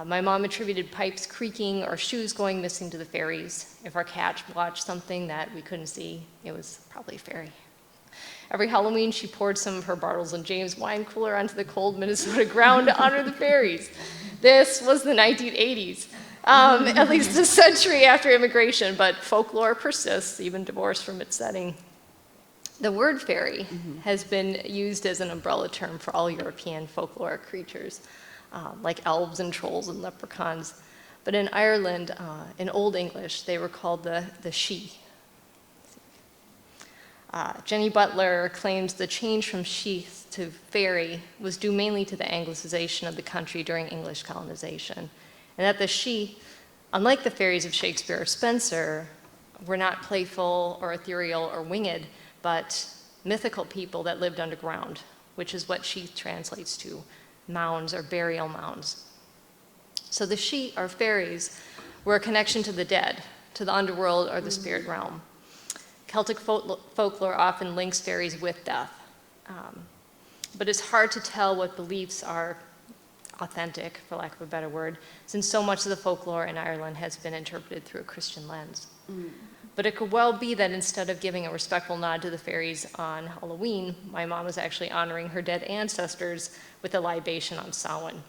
My mom attributed pipes creaking or shoes going missing to the fairies. If our cat watched something that we couldn't see, it was probably a fairy. Every Halloween, she poured some of her Bartles and James wine cooler onto the cold Minnesota ground to honor the fairies. This was the 1980s, at least a century after immigration, but folklore persists, even divorced from its setting. The word fairy has been used as an umbrella term for all European folkloric creatures, like elves and trolls and leprechauns. But in Ireland, in Old English, they were called the she. Jenny Butler claims the change from she to fairy was due mainly to the Anglicization of the country during English colonization, and that the she, unlike the fairies of Shakespeare or Spenser, were not playful or ethereal or winged, but mythical people that lived underground, which is what she translates to mounds or burial mounds. So the Shi, or fairies, were a connection to the dead, to the underworld or the spirit realm. Celtic folklore often links fairies with death, but it's hard to tell what beliefs are authentic, for lack of a better word, since so much of the folklore in Ireland has been interpreted through a Christian lens. But it could well be that instead of giving a respectful nod to the fairies on Halloween, my mom was actually honoring her dead ancestors with a libation on Samhain.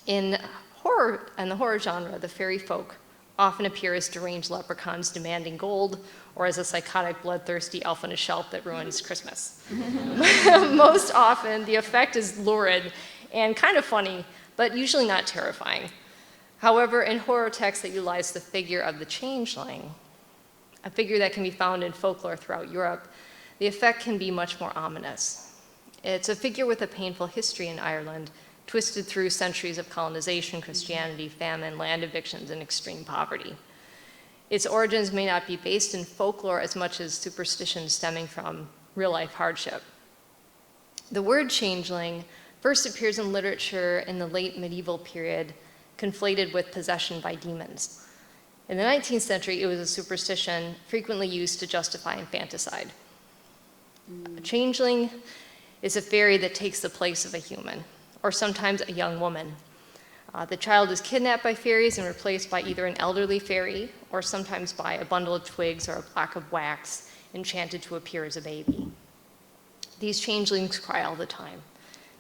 In the horror genre, the fairy folk often appear as deranged leprechauns demanding gold, or as a psychotic, bloodthirsty elf on a shelf that ruins Christmas. Most often, the effect is lurid and kind of funny, but usually not terrifying. However, in horror texts that utilize the figure of the changeling, a figure that can be found in folklore throughout Europe, the effect can be much more ominous. It's a figure with a painful history in Ireland, twisted through centuries of colonization, Christianity, famine, land evictions, and extreme poverty. Its origins may not be based in folklore as much as superstition stemming from real-life hardship. The word changeling first appears in literature in the late medieval period, conflated with possession by demons. In the 19th century, it was a superstition frequently used to justify infanticide. A changeling is a fairy that takes the place of a human, or sometimes a young woman. The child is kidnapped by fairies and replaced by either an elderly fairy or sometimes by a bundle of twigs or a block of wax enchanted to appear as a baby. These changelings cry all the time.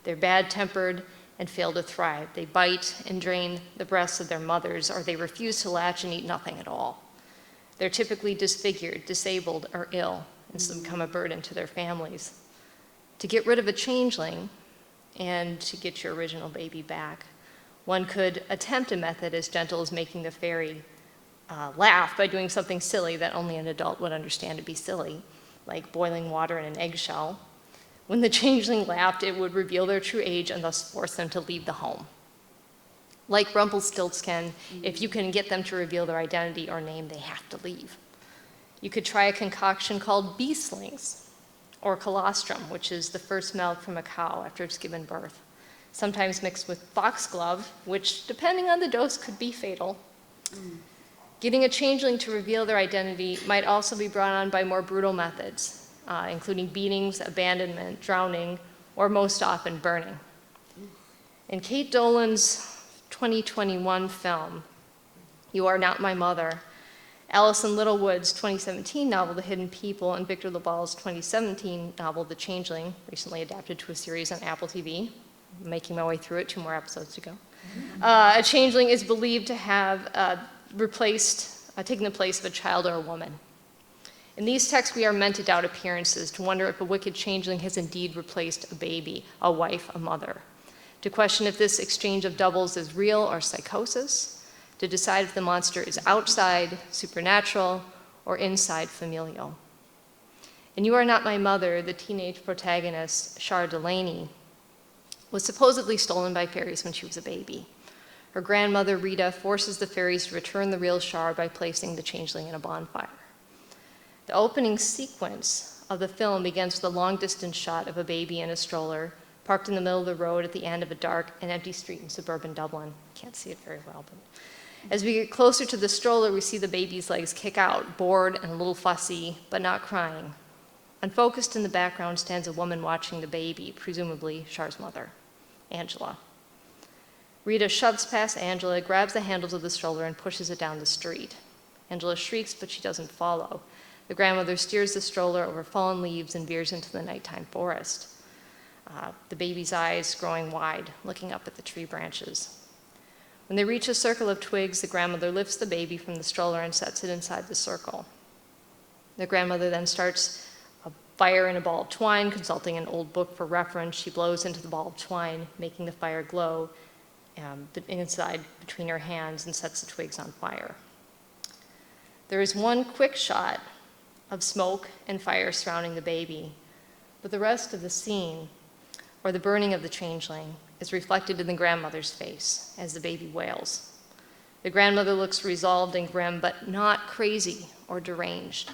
They're bad-tempered and fail to thrive. They bite and drain the breasts of their mothers, or they refuse to latch and eat nothing at all. They're typically disfigured, disabled, or ill, and so become a burden to their families. To get rid of a changeling and to get your original baby back, one could attempt a method as gentle as making the fairy laugh by doing something silly that only an adult would understand to be silly, like boiling water in an eggshell. When the changeling laughed, it would reveal their true age and thus force them to leave the home. Like Rumpelstiltskin, if you can get them to reveal their identity or name, they have to leave. You could try a concoction called bee slings, or colostrum, which is the first milk from a cow after it's given birth, sometimes mixed with foxglove, which, depending on the dose, could be fatal. Getting a changeling to reveal their identity might also be brought on by more brutal methods, including beatings, abandonment, drowning, or most often burning. In Kate Dolan's 2021 film, You Are Not My Mother, Alison Littlewood's 2017 novel, The Hidden People, and Victor LaValle's 2017 novel, The Changeling, recently adapted to a series on Apple TV. I'm making my way through it, 2 more episodes to go. A changeling is believed to have taken the place of a child or a woman. In these texts, we are meant to doubt appearances, to wonder if a wicked changeling has indeed replaced a baby, a wife, a mother, to question if this exchange of doubles is real or psychosis, to decide if the monster is outside, supernatural, or inside, familial. In You Are Not My Mother, the teenage protagonist, Char Delaney, was supposedly stolen by fairies when she was a baby. Her grandmother, Rita, forces the fairies to return the real Char by placing the changeling in a bonfire. The opening sequence of the film begins with a long-distance shot of a baby in a stroller parked in the middle of the road at the end of a dark and empty street in suburban Dublin. Can't see it very well, but as we get closer to the stroller, we see the baby's legs kick out, bored and a little fussy, but not crying. Unfocused in the background stands a woman watching the baby, presumably Char's mother, Angela. Rita shoves past Angela, grabs the handles of the stroller, and pushes it down the street. Angela shrieks, but she doesn't follow. The grandmother steers the stroller over fallen leaves and veers into the nighttime forest. The baby's eyes growing wide, looking up at the tree branches. When they reach a circle of twigs, the grandmother lifts the baby from the stroller and sets it inside the circle. The grandmother then starts a fire in a ball of twine, consulting an old book for reference. She blows into the ball of twine, making the fire glow inside between her hands, and sets the twigs on fire. There is one quick shot of smoke and fire surrounding the baby, but the rest of the scene, or the burning of the changeling, is reflected in the grandmother's face as the baby wails. The grandmother looks resolved and grim, but not crazy or deranged.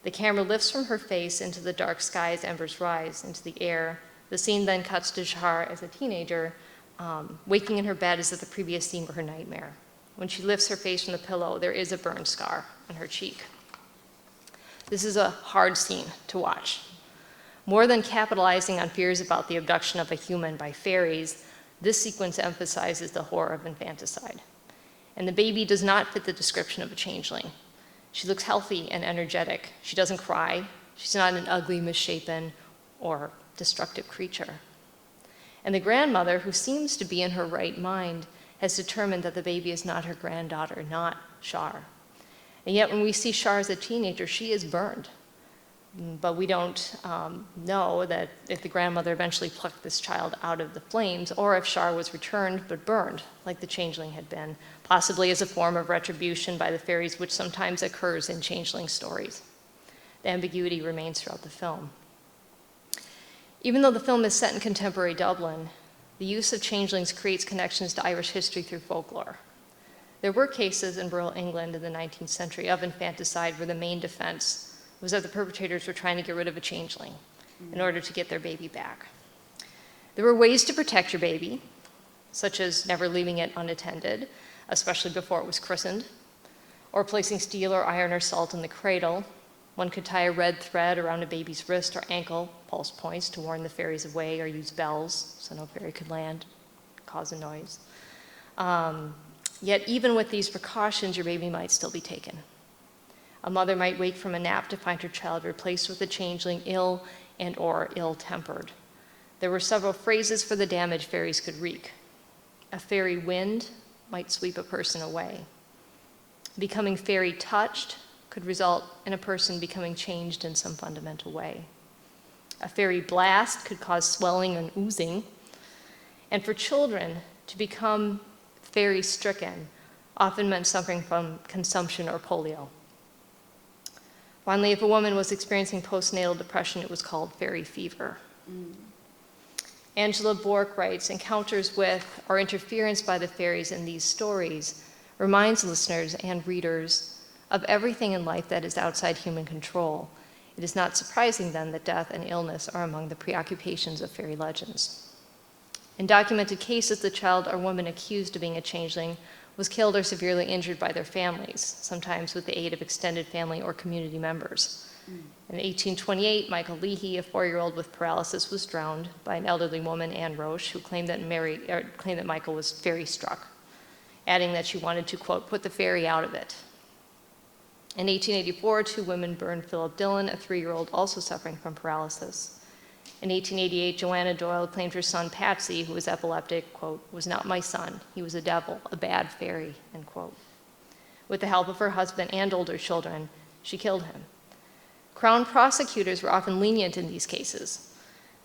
The camera lifts from her face into the dark sky as embers rise into the air, The scene then cuts to Shar as a teenager, waking in her bed as if the previous scene were her nightmare. When she lifts her face from the pillow, there is a burn scar on her cheek. This is a hard scene to watch. More than capitalizing on fears about the abduction of a human by fairies, this sequence emphasizes the horror of infanticide. And the baby does not fit the description of a changeling. She looks healthy and energetic. She doesn't cry. She's not an ugly, misshapen, or destructive creature. And the grandmother, who seems to be in her right mind, has determined that the baby is not her granddaughter, not Shar. And yet when we see Shar as a teenager, she is burned. But we don't know that if the grandmother eventually plucked this child out of the flames, or if Shar was returned but burned, like the changeling had been, possibly as a form of retribution by the fairies, which sometimes occurs in changeling stories. The ambiguity remains throughout the film. Even though the film is set in contemporary Dublin, the use of changelings creates connections to Irish history through folklore. There were cases in rural England in the 19th century of infanticide where the main defense was that the perpetrators were trying to get rid of a changeling in order to get their baby back. There were ways to protect your baby, such as never leaving it unattended, especially before it was christened, or placing steel or iron or salt in the cradle. One could tie a red thread around a baby's wrist or ankle, pulse points, to warn the fairies away, or use bells so no fairy could land, cause a noise. Yet even with these precautions, your baby might still be taken. A mother might wake from a nap to find her child replaced with a changeling, ill and or ill-tempered. There were several phrases for the damage fairies could wreak. A fairy wind might sweep a person away. Becoming fairy touched could result in a person becoming changed in some fundamental way. A fairy blast could cause swelling and oozing. And for children, to become fairy stricken often meant suffering from consumption or polio. Finally, if a woman was experiencing postnatal depression, it was called fairy fever. Angela Bork writes, encounters with or interference by the fairies in these stories reminds listeners and readers of everything in life that is outside human control. It is not surprising then that death and illness are among the preoccupations of fairy legends. In documented cases, the child or woman accused of being a changeling was killed or severely injured by their families, sometimes with the aid of extended family or community members. In 1828, Michael Leahy, a 4-year-old with paralysis, was drowned by an elderly woman, Anne Roche, who claimed that Michael was fairy struck, adding that she wanted to, quote, put the fairy out of it. In 1884, 2 women burned Philip Dillon, a 3-year-old also suffering from paralysis. In 1888, Joanna Doyle claimed her son Patsy, who was epileptic, quote, was not my son, he was a devil, a bad fairy, end quote. With the help of her husband and older children, she killed him. Crown prosecutors were often lenient in these cases,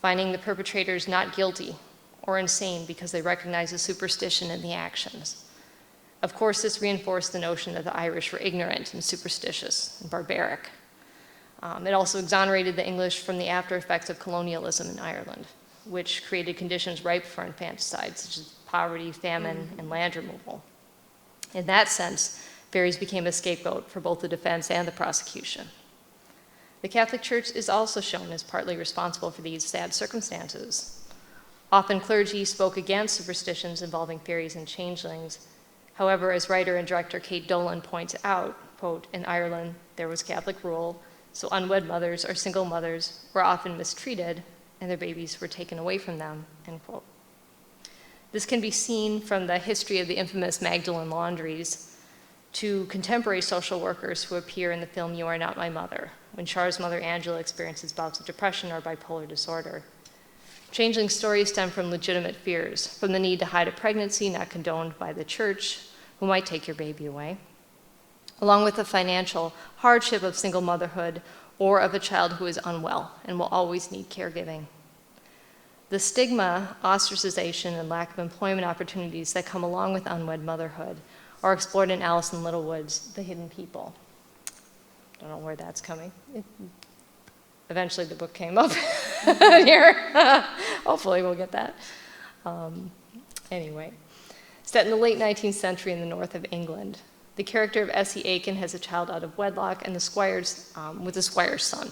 finding the perpetrators not guilty or insane because they recognized the superstition in the actions. Of course, this reinforced the notion that the Irish were ignorant and superstitious and barbaric. It also exonerated the English from the after effects of colonialism in Ireland, which created conditions ripe for infanticide, such as poverty, famine, and land removal. In that sense, fairies became a scapegoat for both the defense and the prosecution. The Catholic Church is also shown as partly responsible for these sad circumstances. Often clergy spoke against superstitions involving fairies and changelings. However, as writer and director Kate Dolan points out, quote, in Ireland, there was Catholic rule, so unwed mothers or single mothers were often mistreated and their babies were taken away from them, end quote. This can be seen from the history of the infamous Magdalene laundries to contemporary social workers who appear in the film You Are Not My Mother, when Char's mother Angela experiences bouts of depression or bipolar disorder. Changeling stories stem from legitimate fears, from the need to hide a pregnancy not condoned by the church, who might take your baby away, along with the financial hardship of single motherhood or of a child who is unwell and will always need caregiving. The stigma, ostracization, and lack of employment opportunities that come along with unwed motherhood are explored in Alison Littlewood's The Hidden People. Don't know where that's coming. Eventually the book came up here. Hopefully we'll get that. Anyway, set in the late 19th century in the north of England. The character of Essie Aiken has a child out of wedlock and with the squire's son.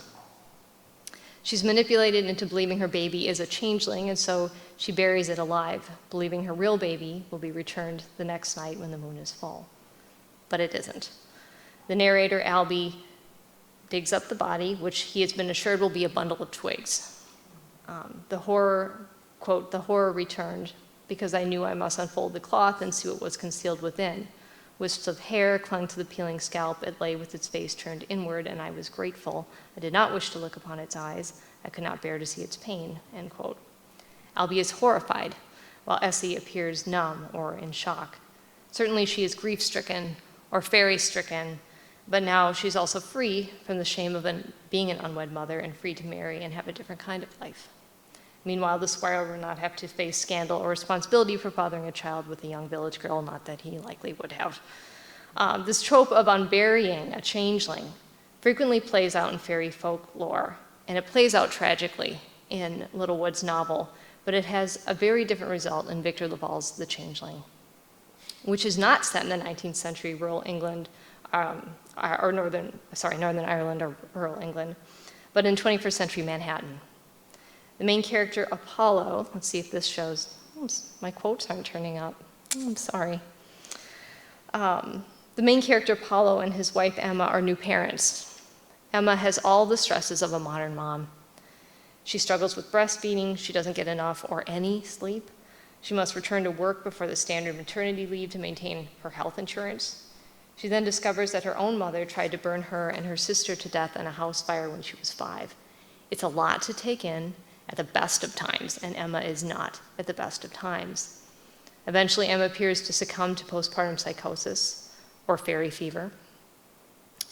She's manipulated into believing her baby is a changeling, and so she buries it alive, believing her real baby will be returned the next night when the moon is full. But it isn't. The narrator, Albie, digs up the body, which he has been assured will be a bundle of twigs. The horror, quote, "The horror returned because I knew I must unfold the cloth and see what was concealed within. Wisps of hair clung to the peeling scalp. It lay with its face turned inward, and I was grateful. I did not wish to look upon its eyes. I could not bear to see its pain," end quote. Albie is horrified, while Essie appears numb or in shock. Certainly she is grief-stricken or fairy-stricken, but now she's also free from the shame of being an unwed mother and free to marry and have a different kind of life. Meanwhile, the squire will not have to face scandal or responsibility for fathering a child with a young village girl, not that he likely would have. This trope of unburying a changeling frequently plays out in fairy folklore, and it plays out tragically in Littlewood's novel, but it has a very different result in Victor Laval's The Changeling, which is not set in the 19th century rural England, or Northern Ireland or rural England, but in 21st century Manhattan. The main character, Apollo, let's see if this shows, my quotes aren't turning up, I'm sorry. The main character, Apollo, and his wife, Emma, are new parents. Emma has all the stresses of a modern mom. She struggles with breastfeeding, she doesn't get enough or any sleep. She must return to work before the standard maternity leave to maintain her health insurance. She then discovers that her own mother tried to burn her and her sister to death in a house fire when she was 5. It's a lot to take in at the best of times, and Emma is not at the best of times. Eventually, Emma appears to succumb to postpartum psychosis or fairy fever.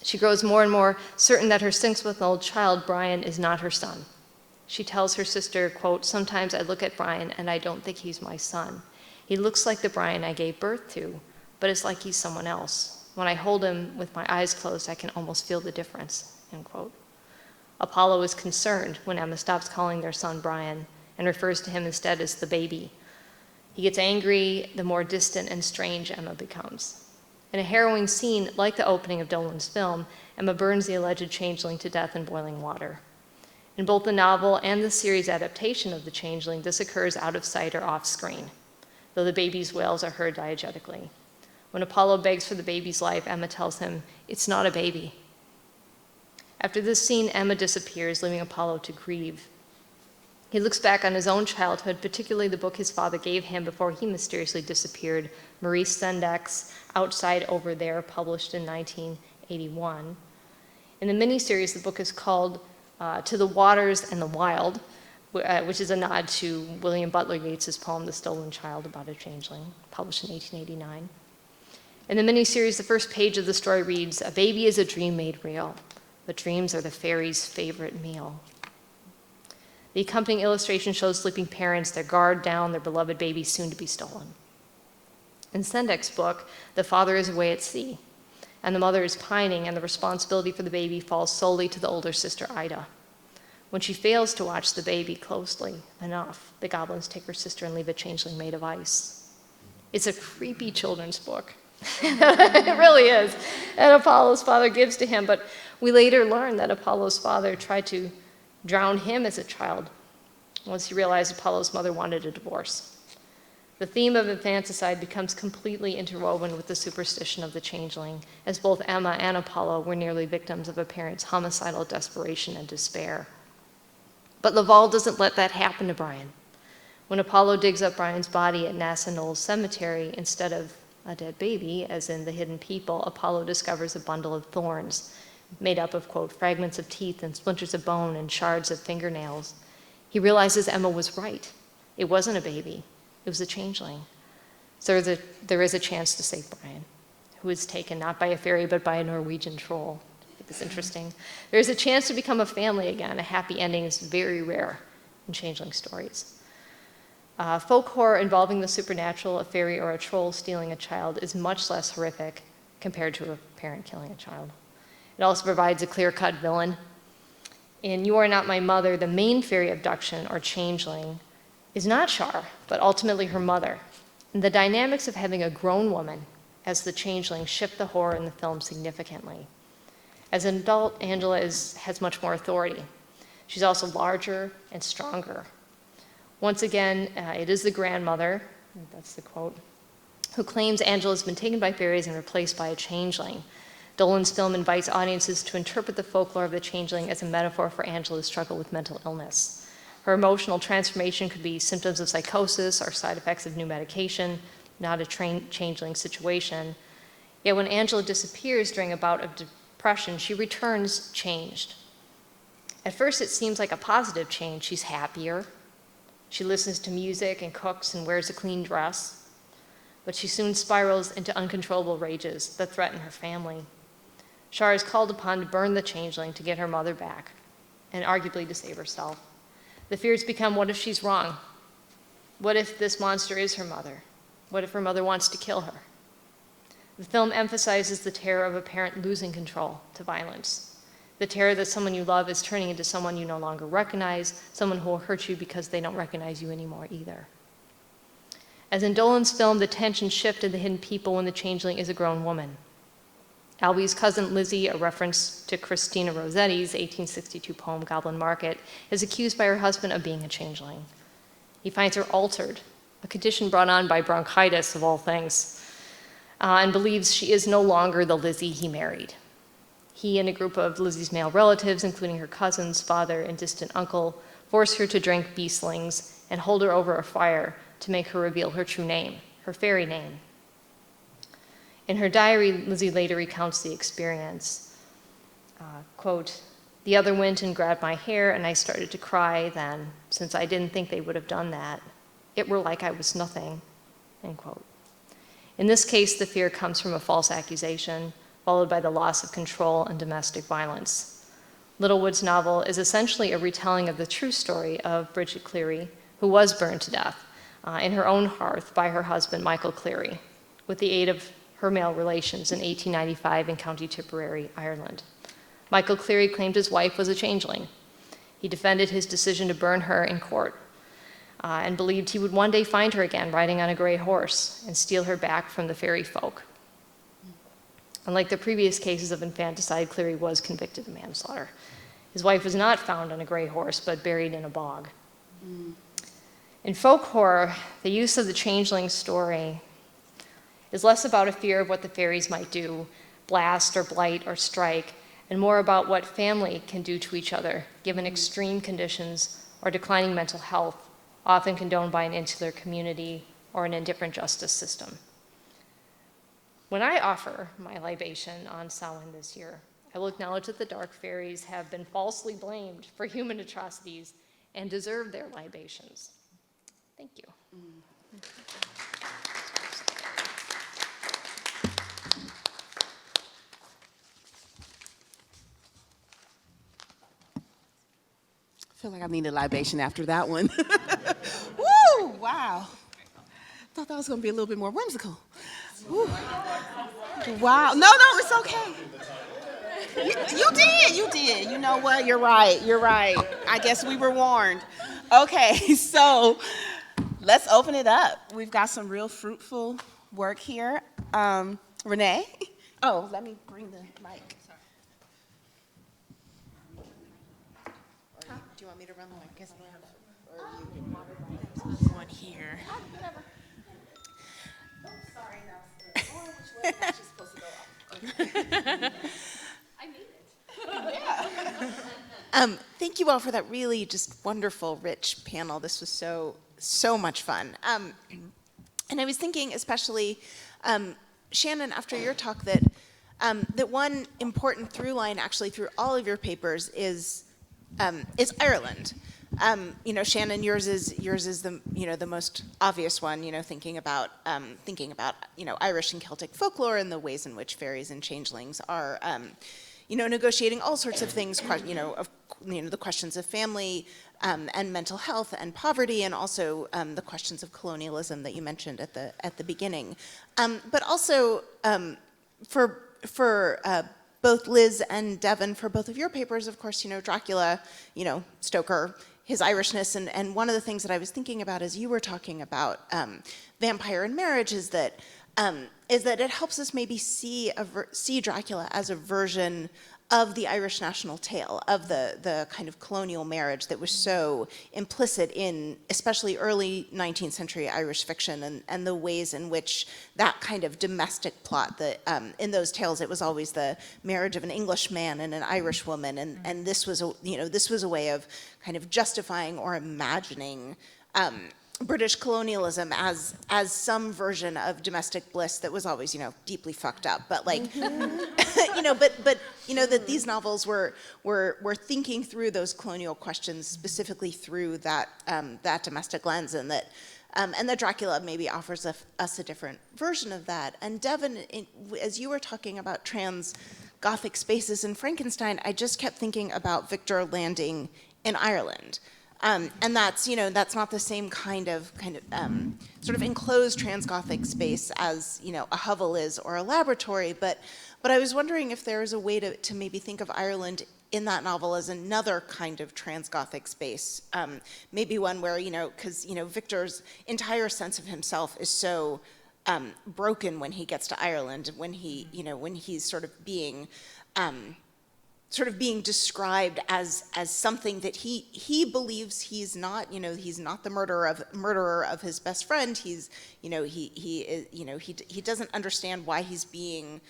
She grows more and more certain that her 6-month-old child, Brian, is not her son. She tells her sister, quote, "Sometimes I look at Brian and I don't think he's my son. He looks like the Brian I gave birth to, but it's like he's someone else. When I hold him with my eyes closed, I can almost feel the difference," end quote. Apollo is concerned when Emma stops calling their son Brian and refers to him instead as the baby. He gets angry the more distant and strange Emma becomes. In a harrowing scene like the opening of Dolan's film, Emma burns the alleged changeling to death in boiling water. In both the novel and the series adaptation of The Changeling, this occurs out of sight or off screen, though the baby's wails are heard diegetically. When Apollo begs for the baby's life, Emma tells him, "It's not a baby." After this scene, Emma disappears, leaving Apollo to grieve. He looks back on his own childhood, particularly the book his father gave him before he mysteriously disappeared, Maurice Sendak, Outside Over There, published in 1981. In the miniseries, the book is called To the Waters and the Wild, which is a nod to William Butler Yeats' poem, The Stolen Child, about a changeling, published in 1889. In the miniseries, the first page of the story reads, "A baby is a dream made real, but dreams are the fairy's favorite meal." The accompanying illustration shows sleeping parents, their guard down, their beloved baby soon to be stolen. In Sendak's book, the father is away at sea, and the mother is pining, and the responsibility for the baby falls solely to the older sister, Ida. When she fails to watch the baby closely enough, the goblins take her sister and leave a changeling made of ice. It's a creepy children's book. It really is. And Apollo's father gives to him, but we later learn that Apollo's father tried to drown him as a child once he realized Apollo's mother wanted a divorce. The theme of infanticide becomes completely interwoven with the superstition of the changeling, as both Emma and Apollo were nearly victims of a parent's homicidal desperation and despair. But Laval doesn't let that happen to Brian. When Apollo digs up Brian's body at Nassa Knolls Cemetery, instead of a dead baby, as in The Hidden People, Apollo discovers a bundle of thorns made up of, quote, "fragments of teeth and splinters of bone and shards of fingernails." He realizes Emma was right. It wasn't a baby. It was a changeling. So there is a chance to save Brian, who is taken not by a fairy but by a Norwegian troll. I think it's interesting. There is a chance to become a family again. A happy ending is very rare in changeling stories. Folk horror involving the supernatural, a fairy or a troll stealing a child, is much less horrific compared to a parent killing a child. It also provides a clear-cut villain. In You Are Not My Mother, the main fairy abduction, or changeling, is not Shar, but ultimately her mother. And the dynamics of having a grown woman as the changeling shift the horror in the film significantly. As an adult, Angela has much more authority. She's also larger and stronger. Once again, it is the grandmother, that's the quote, who claims Angela's been taken by fairies and replaced by a changeling. Dolan's film invites audiences to interpret the folklore of the changeling as a metaphor for Angela's struggle with mental illness. Her emotional transformation could be symptoms of psychosis or side effects of new medication, not a changeling situation. Yet when Angela disappears during a bout of depression, she returns changed. At first, it seems like a positive change. She's happier. She listens to music and cooks and wears a clean dress. But she soon spirals into uncontrollable rages that threaten her family. Shar is called upon to burn the changeling to get her mother back, and arguably to save herself. The fears become, what if she's wrong? What if this monster is her mother? What if her mother wants to kill her? The film emphasizes the terror of a parent losing control to violence. The terror that someone you love is turning into someone you no longer recognize, someone who will hurt you because they don't recognize you anymore either. As in Dolan's film, the tension shift in the hidden people when the changeling is a grown woman. Albie's cousin Lizzie, a reference to Christina Rossetti's 1862 poem Goblin Market, is accused by her husband of being a changeling. He finds her altered, a condition brought on by bronchitis of all things, and believes she is no longer the Lizzie he married. He and a group of Lizzie's male relatives, including her cousins, father, and distant uncle, force her to drink beeslings and hold her over a fire to make her reveal her true name, her fairy name. In her diary, Lizzie later recounts the experience. Quote, "The other went and grabbed my hair, and I started to cry then, since I didn't think they would have done that. It were like I was nothing," end quote. In this case, the fear comes from a false accusation, followed by the loss of control and domestic violence. Littlewood's novel is essentially a retelling of the true story of Bridget Cleary, who was burned to death in her own hearth by her husband, Michael Cleary, with the aid of her male relations in 1895 in County Tipperary, Ireland. Michael Cleary claimed his wife was a changeling. He defended his decision to burn her in court and believed he would one day find her again riding on a gray horse and steal her back from the fairy folk. Unlike the previous cases of infanticide, Cleary was convicted of manslaughter. His wife was not found on a gray horse, but buried in a bog. In folk horror, the use of the changeling story is less about a fear of what the fairies might do, blast or blight or strike, and more about what family can do to each other, given extreme conditions or declining mental health, often condoned by an insular community or an indifferent justice system. When I offer my libation on Samhain this year, I will acknowledge that the dark fairies have been falsely blamed for human atrocities and deserve their libations. Thank you. I feel like I need a libation after that one. Woo! Wow. Thought that was going to be a little bit more whimsical. Woo. Wow. No, it's okay. You did. You know what? You're right. I guess we were warned. Okay, so let's open it up. We've got some real fruitful work here. Renee? Oh, let me bring the mic. Do you want me to run the mic? I guess I have, or you can one here. Sorry, that's which way is supposed to go up? I made it. Yeah. Thank you all for that really just wonderful, rich panel. This was so much fun. And I was thinking, especially, Shannon, after your talk, that one important through line actually through all of your papers is Ireland. Shannon, yours is the most obvious one. Thinking about Irish and Celtic folklore and the ways in which fairies and changelings are negotiating all sorts of things. The questions of family and mental health and poverty, and also the questions of colonialism that you mentioned at the beginning. But also for both Liz and Devan, for both of your papers, of course, Dracula, Stoker, his Irishness, and one of the things that I was thinking about as you were talking about vampire and marriage is that it helps us maybe see Dracula as a version of the Irish national tale, of the kind of colonial marriage that was so implicit in especially early 19th century Irish fiction, and the ways in which that kind of domestic plot, that in those tales it was always the marriage of an English man and an Irish woman, and this was a way of kind of justifying or imagining British colonialism as some version of domestic bliss that was always, deeply fucked up. But like, that these novels were thinking through those colonial questions specifically through that domestic lens, and that Dracula maybe offers us a different version of that. And Devan, as you were talking about trans Gothic spaces in Frankenstein, I just kept thinking about Victor landing in Ireland. And that's not the same kind of sort of enclosed trans-Gothic space as, a hovel is or a laboratory, but I was wondering if there is a way to maybe think of Ireland in that novel as another kind of trans-Gothic space, maybe one where, because, Victor's entire sense of himself is so broken when he gets to Ireland, when he's sort of being described as something that he believes he's not. He's not the murderer of his best friend. He doesn't understand why he's being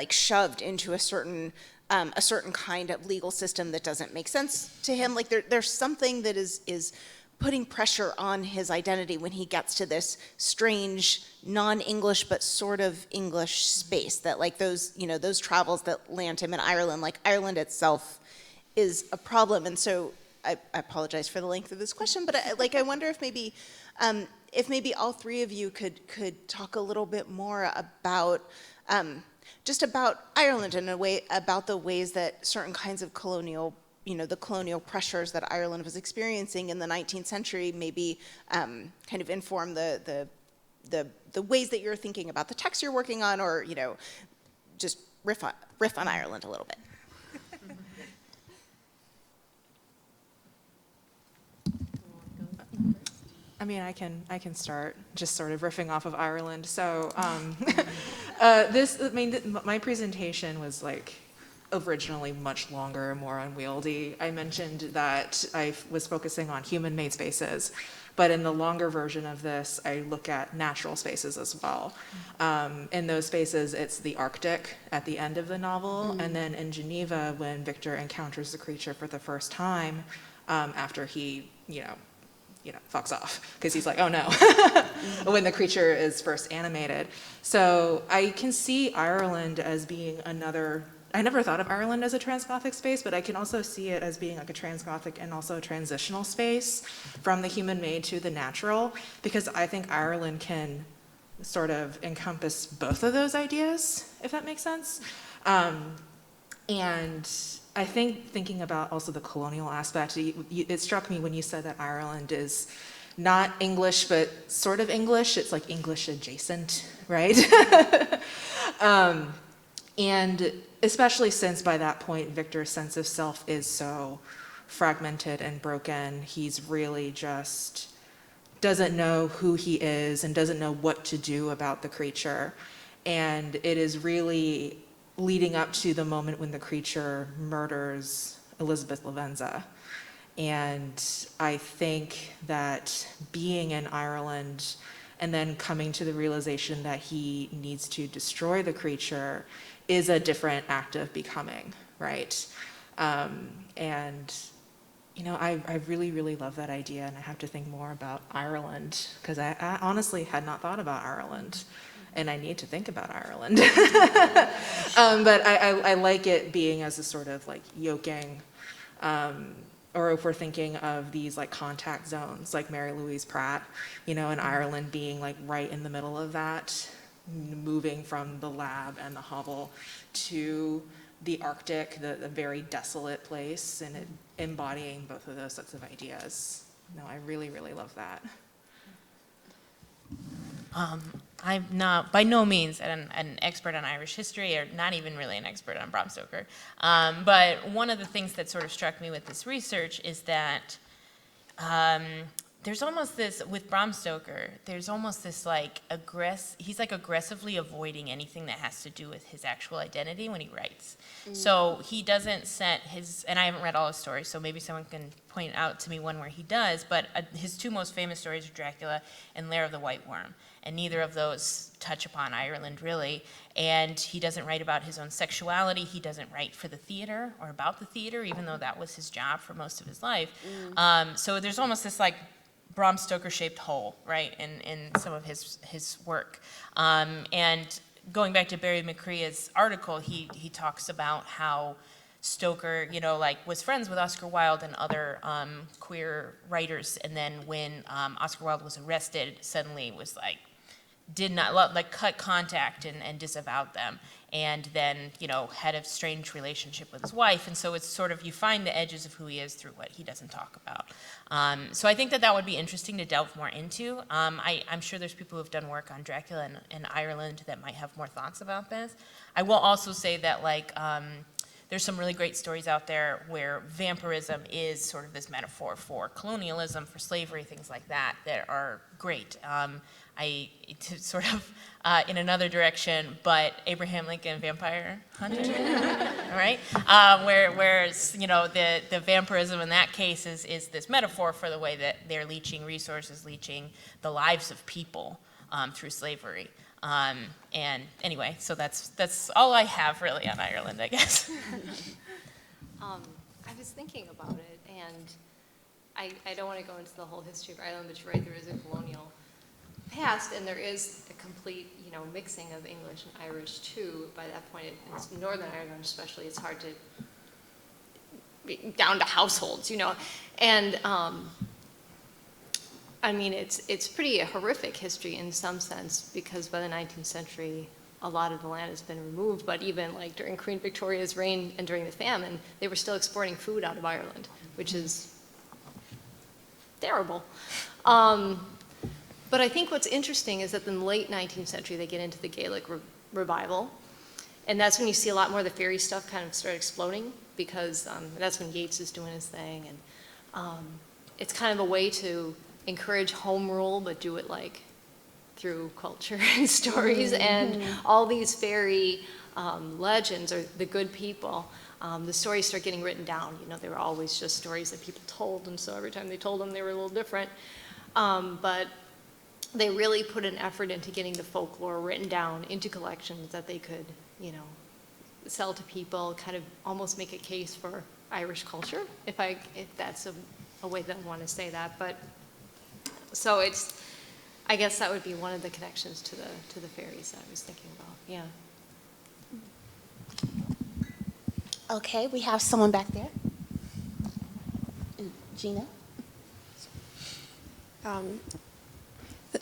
shoved into a certain kind of legal system that doesn't make sense to him. Like there's something that is putting pressure on his identity when he gets to this strange, non-English but sort of English space, that like those travels that land him in Ireland, like Ireland itself is a problem. And so I apologize for the length of this question, but I wonder if maybe all three of you could talk a little bit more about just about Ireland in a way, about the ways that certain kinds of the colonial pressures that Ireland was experiencing in the 19th century maybe kind of inform the ways that you're thinking about the text you're working on, or just riff on Ireland a little bit. I mean, I can start just sort of riffing off of Ireland. So my presentation was like originally much longer and more unwieldy. I mentioned that I was focusing on human-made spaces, but in the longer version of this, I look at natural spaces as well. In those spaces, it's the Arctic at the end of the novel, and then in Geneva, when Victor encounters the creature for the first time, after he, fucks off, because he's like, oh no, when the creature is first animated. So I can see Ireland as being another. I never thought of Ireland as a trans-Gothic space, but I can also see it as being like a trans-Gothic and also a transitional space from the human-made to the natural, because I think Ireland can sort of encompass both of those ideas, if that makes sense. And I think thinking about also the colonial aspect, it struck me when you said that Ireland is not English, but sort of English. It's like English adjacent, right? And especially since by that point, Victor's sense of self is so fragmented and broken, he's really just doesn't know who he is and doesn't know what to do about the creature. And it is really leading up to the moment when the creature murders Elizabeth Lavenza. And I think that being in Ireland and then coming to the realization that he needs to destroy the creature is a different act of becoming, right? And I really, really love that idea, and I have to think more about Ireland, because I honestly had not thought about Ireland, and I need to think about Ireland. But I like it being as a sort of like yoking, or if we're thinking of these like contact zones, like Mary Louise Pratt, in Ireland being like right in the middle of that, moving from the lab and the hovel to the Arctic, the very desolate place, and embodying both of those sets of ideas. No, I really, really love that. I'm not, by no means, an expert on Irish history, or not even really an expert on Bram Stoker. But one of the things that sort of struck me with this research is that there's almost this, with Bram Stoker, there's almost this like he's like aggressively avoiding anything that has to do with his actual identity when he writes. So he doesn't set his, and I haven't read all his stories, so maybe someone can point out to me one where he does, but his two most famous stories are Dracula and Lair of the White Worm. And neither of those touch upon Ireland, really. And he doesn't write about his own sexuality. He doesn't write for the theater or about the theater, even though that was his job for most of his life. So there's almost this like Bram Stoker-shaped hole, right, in some of his work. And going back to Barry McCrea's article, he talks about how Stoker, like was friends with Oscar Wilde and other queer writers, and then when Oscar Wilde was arrested, suddenly was like, did not like cut contact and disavowed them, and then had a strange relationship with his wife, and so it's sort of, you find the edges of who he is through what he doesn't talk about. So I think that would be interesting to delve more into. I'm sure there's people who've done work on Dracula in Ireland that might have more thoughts about this. I will also say that there's some really great stories out there where vampirism is sort of this metaphor for colonialism, for slavery, things like that are great. To sort of in another direction, but Abraham Lincoln Vampire Hunter, all right? Whereas the vampirism in that case is this metaphor for the way that they're leeching resources, leeching the lives of people through slavery. And anyway, so that's all I have really on Ireland, I guess. I was thinking about it, and I don't want to go into the whole history of Ireland, but you're right, there is a colonial past, and there is a complete, mixing of English and Irish too. By that point, it's Northern Ireland especially, it's hard to be down to households, and I mean, it's pretty a horrific history in some sense, because by the 19th century, a lot of the land has been removed, but even like during Queen Victoria's reign and during the famine, they were still exporting food out of Ireland, which is terrible. But I think what's interesting is that in the late 19th century, they get into the Gaelic revival. And that's when you see a lot more of the fairy stuff kind of start exploding, because that's when Yeats is doing his thing. And it's kind of a way to encourage home rule, but do it like through culture and stories. And all these fairy legends are the good people. The stories start getting written down. They were always just stories that people told, and so every time they told them, they were a little different. But they really put an effort into getting the folklore written down into collections that they could, sell to people, kind of almost make a case for Irish culture, if that's a way that I want to say that. But so I guess that would be one of the connections to the fairies that I was thinking about. Yeah. Okay, we have someone back there. Gina?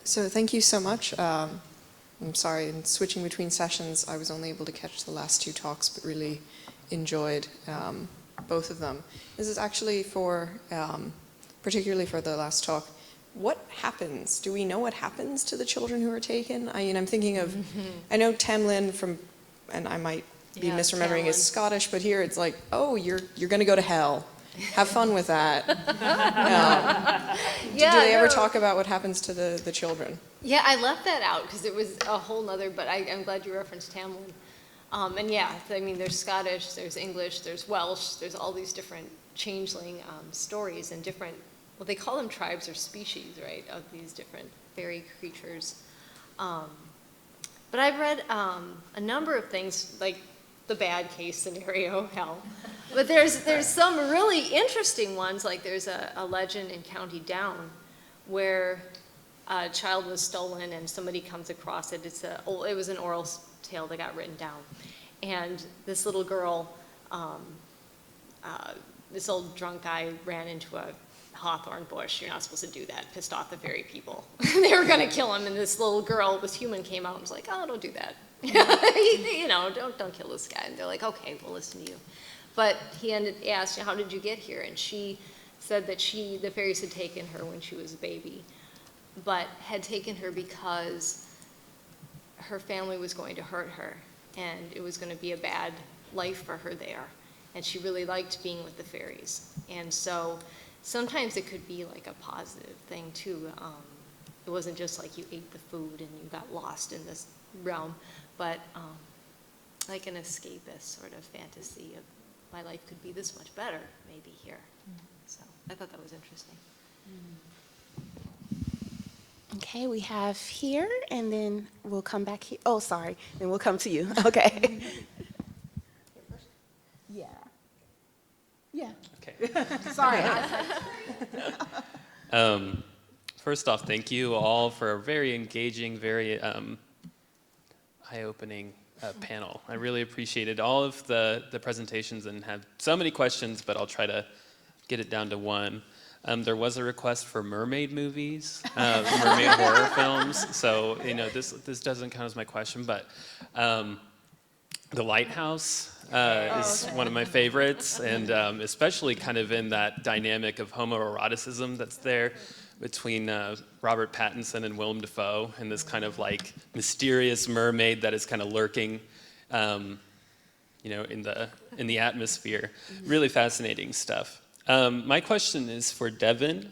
So thank you so much. I'm sorry, in switching between sessions, I was only able to catch the last two talks, but really enjoyed both of them. This is actually particularly for the last talk. What happens? Do we know what happens to the children who are taken? I'm thinking of, I know Tamlin and I might be misremembering, is Scottish, but here it's like, oh, you're going to go to hell. Have fun with that. Do they ever talk about what happens to the children? Yeah, I left that out because it was a whole nother, but I'm glad you referenced Tamlin. And yeah, I mean, there's Scottish, there's English, there's Welsh, there's all these different changeling stories and different, well, they call them tribes or species, right, of these different fairy creatures. But I've read a number of things, like the bad case scenario, hell. But there's some really interesting ones, like there's a legend in County Down where a child was stolen and somebody comes across it. It was an oral tale that got written down. And this little girl, this old drunk guy ran into a hawthorn bush. You're not supposed to do that. Pissed off the fairy people. They were going to kill him, and this little girl, this human, came out and was like, oh, don't do that. Don't kill this guy. And they're like, okay, we'll listen to you. But he asked, how did you get here? And she said that the fairies had taken her when she was a baby, but had taken her because her family was going to hurt her, and it was going to be a bad life for her there. And she really liked being with the fairies. And so sometimes it could be like a positive thing too. It wasn't just like you ate the food and you got lost in this realm, but like an escapist sort of fantasy of my life could be this much better maybe here. So I thought that was interesting. Okay, we have here, and then we'll come back here. Oh, sorry. Then we'll come to you. Okay. Yeah. Yeah. Okay. Sorry. First off, thank you all for a very engaging, very eye-opening panel. I really appreciated all of the presentations and have so many questions, but I'll try to get it down to one. There was a request for mermaid movies, mermaid horror films. So this doesn't count as my question, but The Lighthouse is one of my favorites, and especially kind of in that dynamic of homoeroticism that's there between Robert Pattinson and Willem Dafoe, and this kind of like mysterious mermaid that is kind of lurking, in the atmosphere. Really fascinating stuff. My question is for Devan,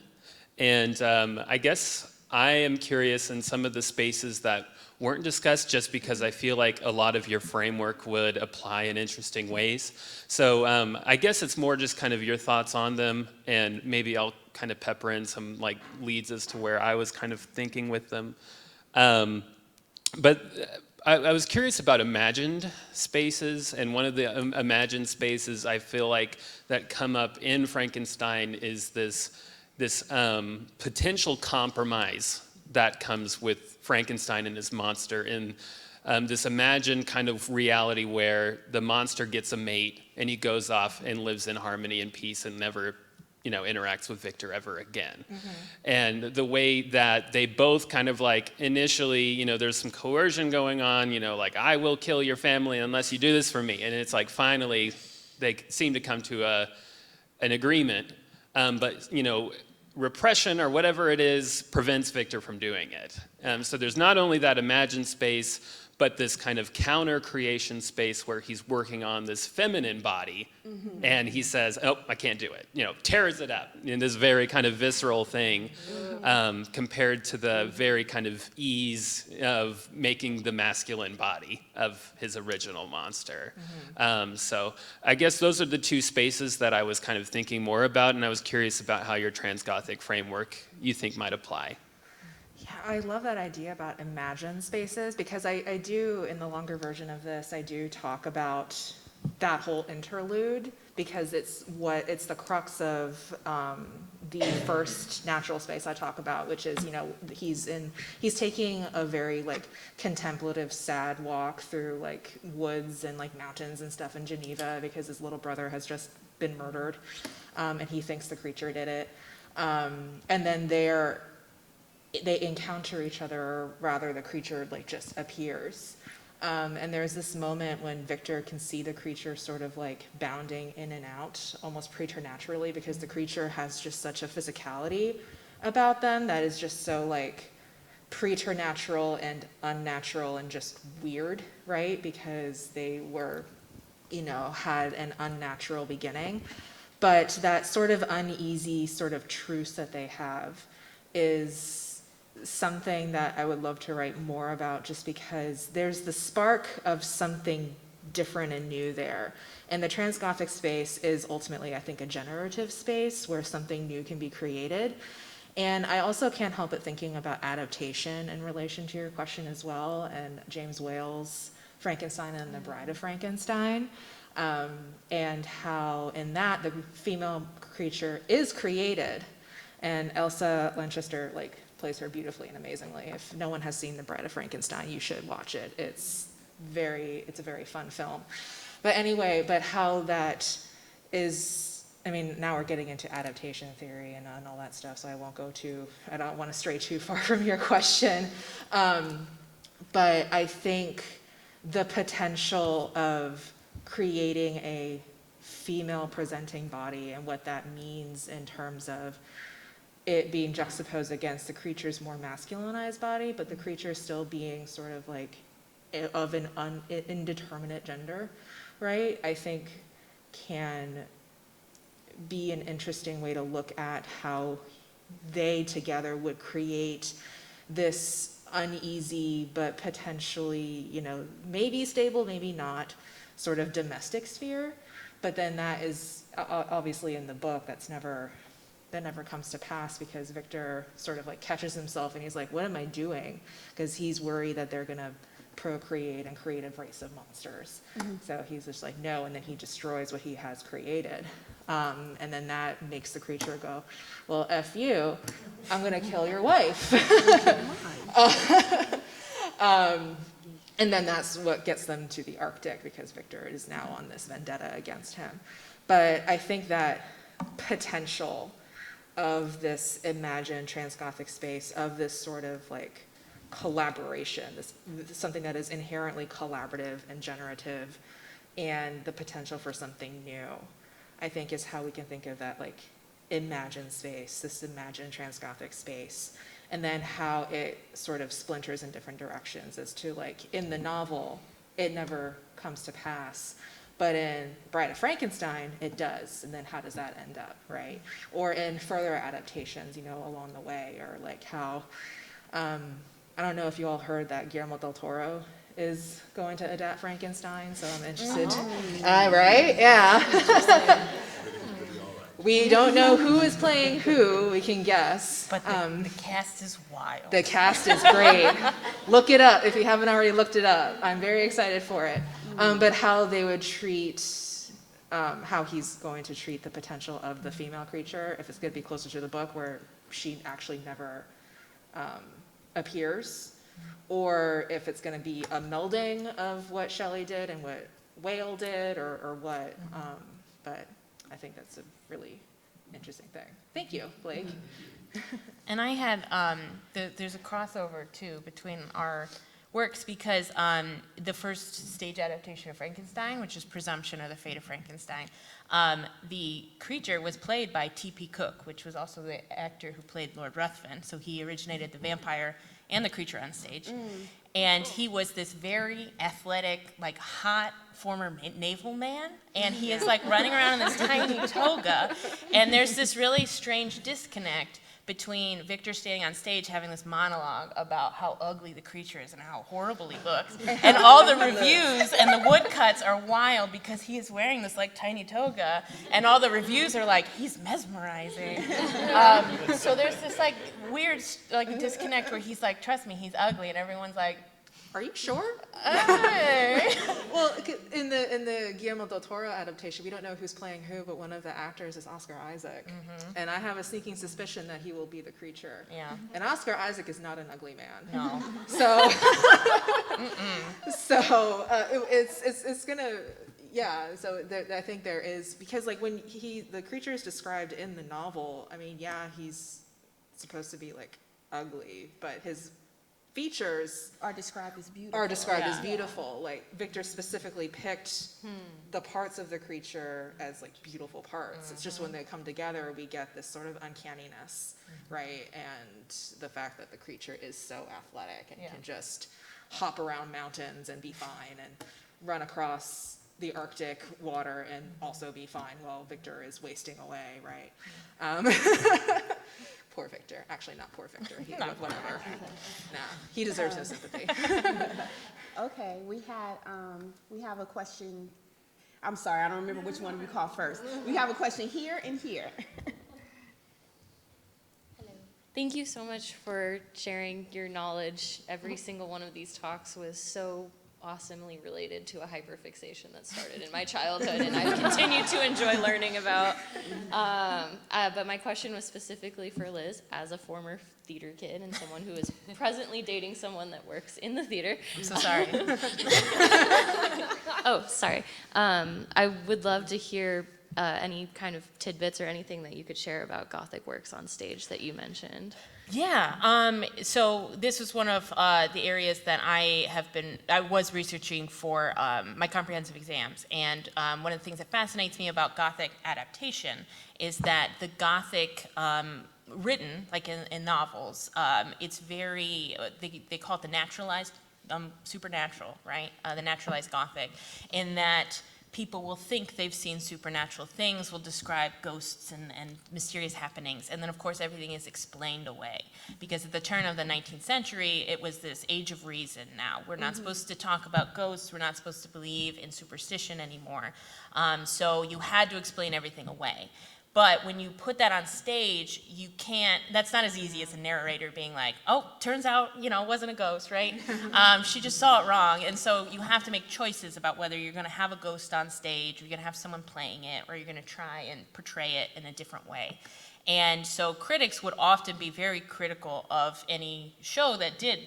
and I guess I am curious in some of the spaces that weren't discussed, just because I feel like a lot of your framework would apply in interesting ways. So I guess it's more just kind of your thoughts on them, and maybe I'll kind of pepper in some like leads as to where I was kind of thinking with them. But I was curious about imagined spaces, and one of the imagined spaces I feel like that come up in Frankenstein is this potential compromise that comes with Frankenstein and his monster in this imagined kind of reality where the monster gets a mate and he goes off and lives in harmony and peace and never interacts with Victor ever again. And the way that they both kind of like initially, there's some coercion going on, like I will kill your family unless you do this for me. And it's like finally they seem to come to an agreement. But repression or whatever it is prevents Victor from doing it. So there's not only that imagined space, but this kind of counter creation space where he's working on this feminine body, and he says, oh, I can't do it. Tears it up in this very kind of visceral thing, compared to the very kind of ease of making the masculine body of his original monster. So I guess those are the two spaces that I was kind of thinking more about, and I was curious about how your Transgothic framework you think might apply. Yeah, I love that idea about imagined spaces, because I do, in the longer version of this, I do talk about that whole interlude, because it's the crux of the first natural space I talk about, which is, he's taking a very like contemplative, sad walk through like woods and like mountains and stuff in Geneva, because his little brother has just been murdered, and he thinks the creature did it. And then they encounter each other, or rather the creature like just appears. And there's this moment when Victor can see the creature sort of like bounding in and out almost preternaturally, because the creature has just such a physicality about them that is just so like preternatural and unnatural and just weird, right? Because they were, had an unnatural beginning. But that sort of uneasy sort of truce that they have is something that I would love to write more about, just because there's the spark of something different and new there. And the Transgothic space is ultimately, I think, a generative space where something new can be created. And I also can't help but thinking about adaptation in relation to your question as well, and James Whale's Frankenstein and the Bride of Frankenstein, and how in that the female creature is created, and Elsa Lanchester plays her beautifully and amazingly. If no one has seen The Bride of Frankenstein, you should watch it. It's a very fun film. But anyway, how that is, now we're getting into adaptation theory and all that stuff, so I don't want to stray too far from your question. But I think the potential of creating a female presenting body and what that means in terms of it being juxtaposed against the creature's more masculinized body, but the creature still being sort of like of an indeterminate gender, right? I think can be an interesting way to look at how they together would create this uneasy but potentially, maybe stable, maybe not, sort of domestic sphere. But then that is obviously in the book, that never comes to pass, because Victor sort of like catches himself and he's like, what am I doing? Because he's worried that they're gonna procreate and create a race of monsters. So he's just like, no, and then he destroys what he has created. And then that makes the creature go, well, F you, I'm gonna kill your wife. And then that's what gets them to the Arctic, because Victor is now on this vendetta against him. But I think that potential of this imagined transgothic space, of this sort of like collaboration, this something that is inherently collaborative and generative, and the potential for something new, I think is how we can think of that like imagined space, this imagined transgothic space. And then how it sort of splinters in different directions as to like, in the novel, it never comes to pass. But in Bride of Frankenstein, it does. And then how does that end up, right? Or in further adaptations, along the way, or like how, I don't know if you all heard that Guillermo del Toro is going to adapt Frankenstein, so I'm interested. Right? Yeah. We don't know who is playing who, we can guess. But the cast is wild. The cast is great. Look it up if you haven't already looked it up. I'm very excited for it. But how they would treat, how he's going to treat the potential of the female creature, if it's going to be closer to the book where she actually never appears, or if it's going to be a melding of what Shelley did and what Whale did, or what. But I think that's a really interesting thing. Thank you, Blake. And I had, there's a crossover too between our works, because the first stage adaptation of Frankenstein, which is Presumption or the Fate of Frankenstein, the creature was played by T.P. Cook, which was also the actor who played Lord Ruthven. So he originated the vampire and the creature on stage. And he was this very athletic, like hot former naval man, and he is like running around in this tiny toga, and there's this really strange disconnect between Victor standing on stage having this monologue about how ugly the creature is and how horrible he looks, and all the reviews and the woodcuts are wild because he is wearing this like tiny toga, and all the reviews are like, he's mesmerizing. So there's this like weird like disconnect where he's like, trust me, he's ugly, and everyone's like, Are you sure? hey. Well, in the Guillermo del Toro adaptation, we don't know who's playing who, but one of the actors is Oscar Isaac. And I have a sneaking suspicion that he will be the creature. Yeah. And Oscar Isaac is not an ugly man. No. So, it's gonna, yeah. So I think there is, because like when the creature is described in the novel, I mean, yeah, he's supposed to be like ugly, but his features Are described as beautiful. as beautiful. Like Victor specifically picked the parts of the creature as like beautiful parts. It's just when they come together, we get this sort of uncanniness, right? And the fact that the creature is so athletic and can just hop around mountains and be fine, and run across the Arctic water and also be fine while Victor is wasting away, right? Poor Victor. Actually, not poor Victor. Whatever. Nah, he deserves no sympathy. Okay, we have a question. I'm sorry, I don't remember which one we called first. We have a question here and here. Thank you so much for sharing your knowledge. Every single one of these talks was so awesomely related to a hyperfixation that started in my childhood and I've continued to enjoy learning about. But my question was specifically for Liz, as a former theater kid and someone who is presently dating someone that works in the theater. I'm so sorry. Oh, sorry. I would love to hear any kind of tidbits or anything that you could share about Gothic works on stage that you mentioned. Yeah, so this was one of the areas that I was researching for my comprehensive exams. And one of the things that fascinates me about Gothic adaptation is that the Gothic written, like in novels, it's very, they call it the naturalized supernatural, right? The naturalized Gothic, in that people will think they've seen supernatural things, will describe ghosts and mysterious happenings, and then of course everything is explained away. Because at the turn of the 19th century, it was this age of reason now. We're not supposed to talk about ghosts, we're not supposed to believe in superstition anymore. So you had to explain everything away. But when you put that on stage, you can't, that's not as easy as a narrator being like, oh, turns out, it wasn't a ghost, right? She just saw it wrong. And so you have to make choices about whether you're going to have a ghost on stage, or you're going to have someone playing it, or you're going to try and portray it in a different way. And so critics would often be very critical of any show that did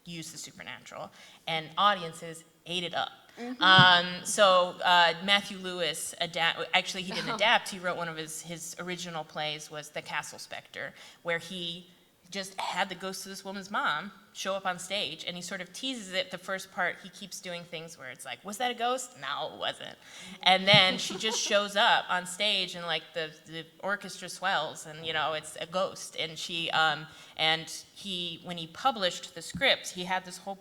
use the supernatural, and audiences ate it up. So Matthew Lewis, actually he didn't adapt, he wrote one of his original plays was The Castle Spectre, where he just had the ghost of this woman's mom show up on stage, and he sort of teases it. The first part, he keeps doing things where it's like, was that a ghost? No, it wasn't. And then she just shows up on stage, and like the orchestra swells, and it's a ghost. And when he published the script, he had this whole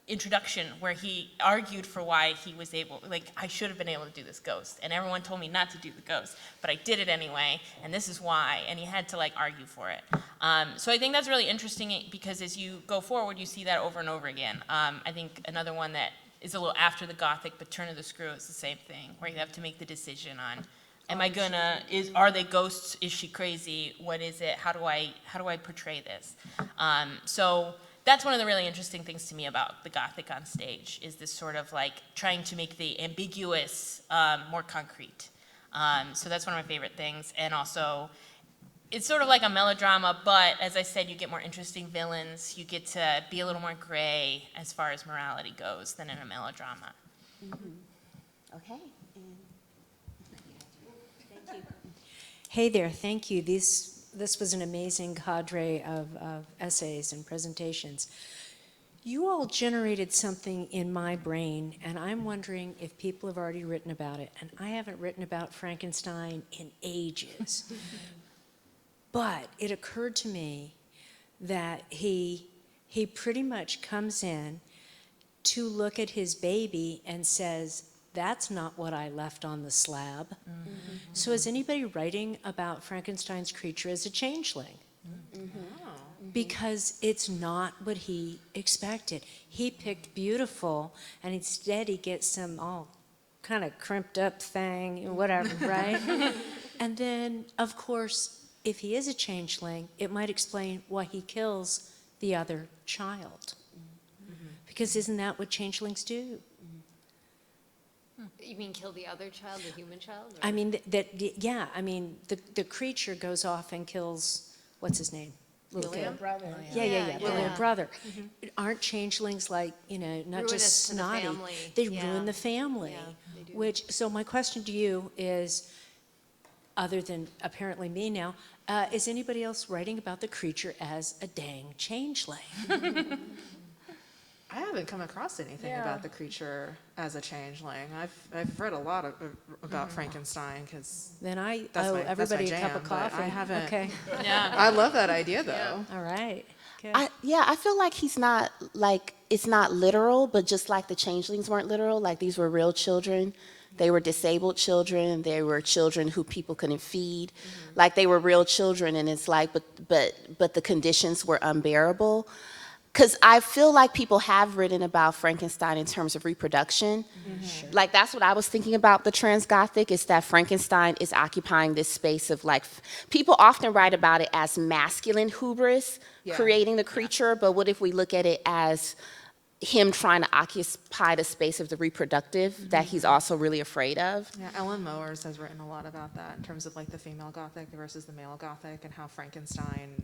introduction where he argued for why he was able, I should have been able to do this ghost, and everyone told me not to do the ghost, but I did it anyway, and this is why, and he had to argue for it. So I think that's really interesting, because as you go forward, you see that over and over again. I think another one that is a little after the Gothic, but Turn of the Screw is the same thing, where you have to make the decision on, are they ghosts? Is she crazy? What is it? How do I portray this? So that's one of the really interesting things to me about the Gothic on stage, is this sort of trying to make the ambiguous more concrete. So that's one of my favorite things. And also, it's sort of like a melodrama, but as I said, you get more interesting villains. You get to be a little more gray as far as morality goes than in a melodrama. Okay. Thank you. Hey there, thank you. This was an amazing cadre of essays and presentations. You all generated something in my brain, and I'm wondering if people have already written about it. And I haven't written about Frankenstein in ages. But it occurred to me that he pretty much comes in to look at his baby and says, that's not what I left on the slab. Mm-hmm. So is anybody writing about Frankenstein's creature as a changeling? Mm-hmm. Because it's not what he expected. He picked beautiful, and instead he gets some all kind of crimped up thing, whatever, right? And then, of course, if he is a changeling, it might explain why he kills the other child. Mm-hmm. Because isn't that what changelings do? You mean kill the other child, the human child? Or? I mean, the creature goes off and kills, what's his name? Little kid. Brother. Yeah. Little brother. Mm-hmm. Aren't changelings not Ruinous just snotty? They ruin the family. Yeah, they do. So my question to you is, other than apparently me now, is anybody else writing about the creature as a dang changeling? I haven't come across anything about the creature as a changeling. I've read a lot about Frankenstein, because Then I that's owe my everybody a jam, cup of but coffee. I haven't. Okay. Yeah. I love that idea, though. All right. Good. I feel like he's not it's not literal, but just like the changelings weren't literal, these were real children. They were disabled children. They were children who people couldn't feed. They were real children, and it's but the conditions were unbearable. Because I feel like people have written about Frankenstein in terms of reproduction. Mm-hmm. Sure. That's what I was thinking about the trans-Gothic, is that Frankenstein is occupying this space of people often write about it as masculine hubris, creating the creature, but what if we look at it as him trying to occupy the space of the reproductive that he's also really afraid of? Yeah, Ellen Mowers has written a lot about that in terms of the female Gothic versus the male Gothic, and how Frankenstein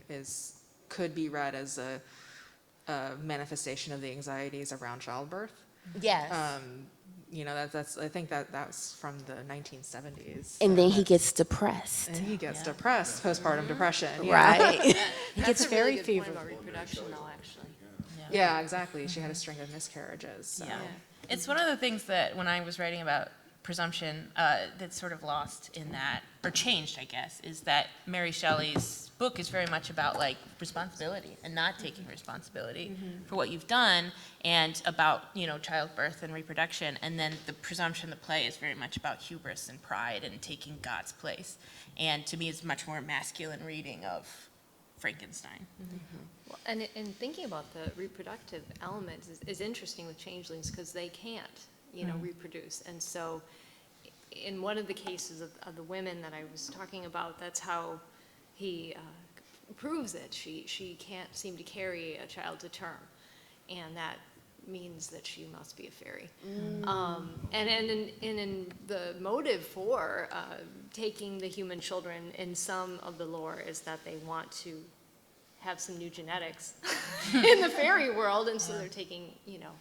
could be read as a manifestation of the anxieties around childbirth. Yes. I think that's from the 1970s. And then he gets depressed. And he gets depressed, postpartum depression. Right. He gets very good fever. point about reproduction, though, actually. Yeah, exactly. She had a string of miscarriages. So. Yeah. It's one of the things that when I was writing about presumption that's sort of lost in that, or changed, I guess, is that Mary Shelley's book is very much about like responsibility and not taking responsibility for what you've done, and about, you know, childbirth and reproduction. And then the presumption, the play, is very much about hubris and pride and taking God's place. And to me, it's much more masculine reading of Frankenstein. Well, and in thinking about the reproductive element is interesting with changelings because they can't, you know, reproduce. And so in one of the cases of the women that I was talking about, that's how he proves it. She can't seem to carry a child to term, and that means that she must be a fairy. And in the motive for taking the human children in some of the lore is that they want to have some new genetics in the fairy world, and so they're taking, you know,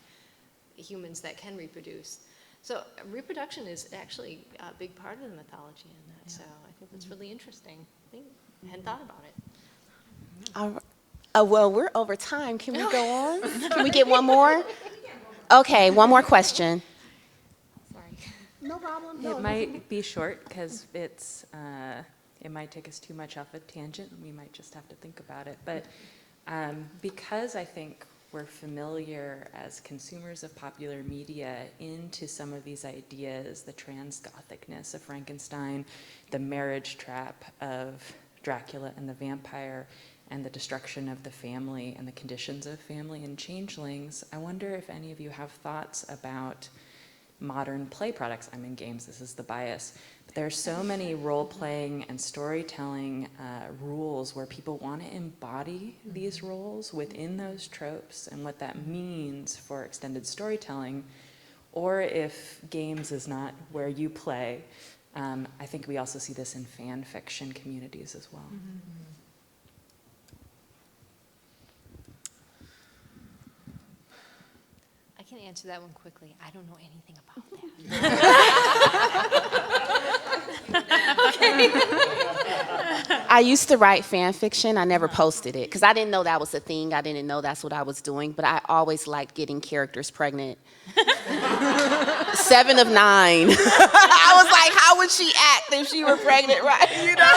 humans that can reproduce. So reproduction is actually a big part of the mythology in that. So I think that's really interesting. I hadn't thought about it. Well, we're over time. Can we go on? Can we get one more? Okay, one more question. Sorry. No problem. It might be short because it's, it might take us too much off a tangent. We might just have to think about it. But because I think we're familiar as consumers of popular media into some of these ideas, the trans-Gothicness of Frankenstein, the marriage trap of Dracula and the vampire, and the destruction of the family and the conditions of family and changelings, I wonder if any of you have thoughts about modern play products. I'm in games, this is the bias. But there are so many role-playing and storytelling rules where people want to embody these roles within those tropes and what that means for extended storytelling, or if games is not where you play. I think we also see this in fan fiction communities as well. I can answer that one quickly. I don't know anything about that. I used to write fan fiction. I never posted it because I didn't know that was a thing. I didn't know that's what I was doing. But I always liked getting characters pregnant. 7 of 9. I was like, how would she act if she were pregnant, right? You know?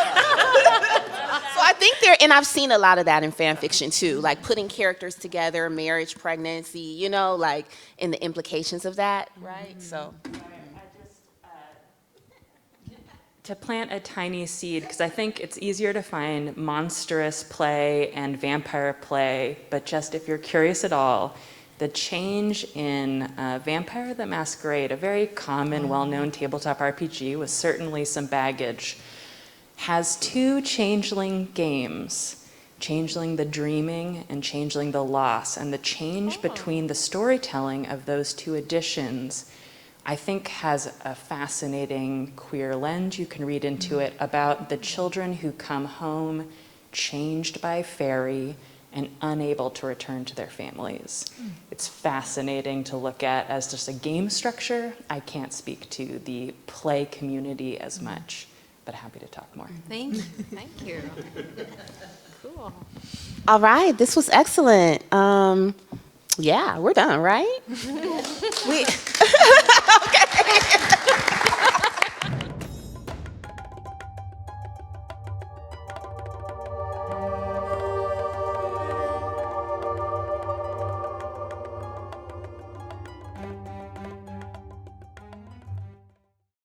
So I think and I've seen a lot of that in fan fiction too, like putting characters together, marriage, pregnancy, you know, like, and the implications of that, right? So. To plant a tiny seed, because I think it's easier to find monstrous play and vampire play, but just if you're curious at all, the change in Vampire the Masquerade, a very common, well-known tabletop RPG with certainly some baggage, has 2 changeling games, Changeling the Dreaming and Changeling the Loss, and the change between the storytelling of those 2 editions I think has a fascinating queer lens you can read into it about the children who come home changed by fairy and unable to return to their families. It's fascinating to look at as just a game structure. I can't speak to the play community as much, but happy to talk more. Thank you. Thank you. Cool. All right, this was excellent. Yeah, we're done, right? Okay.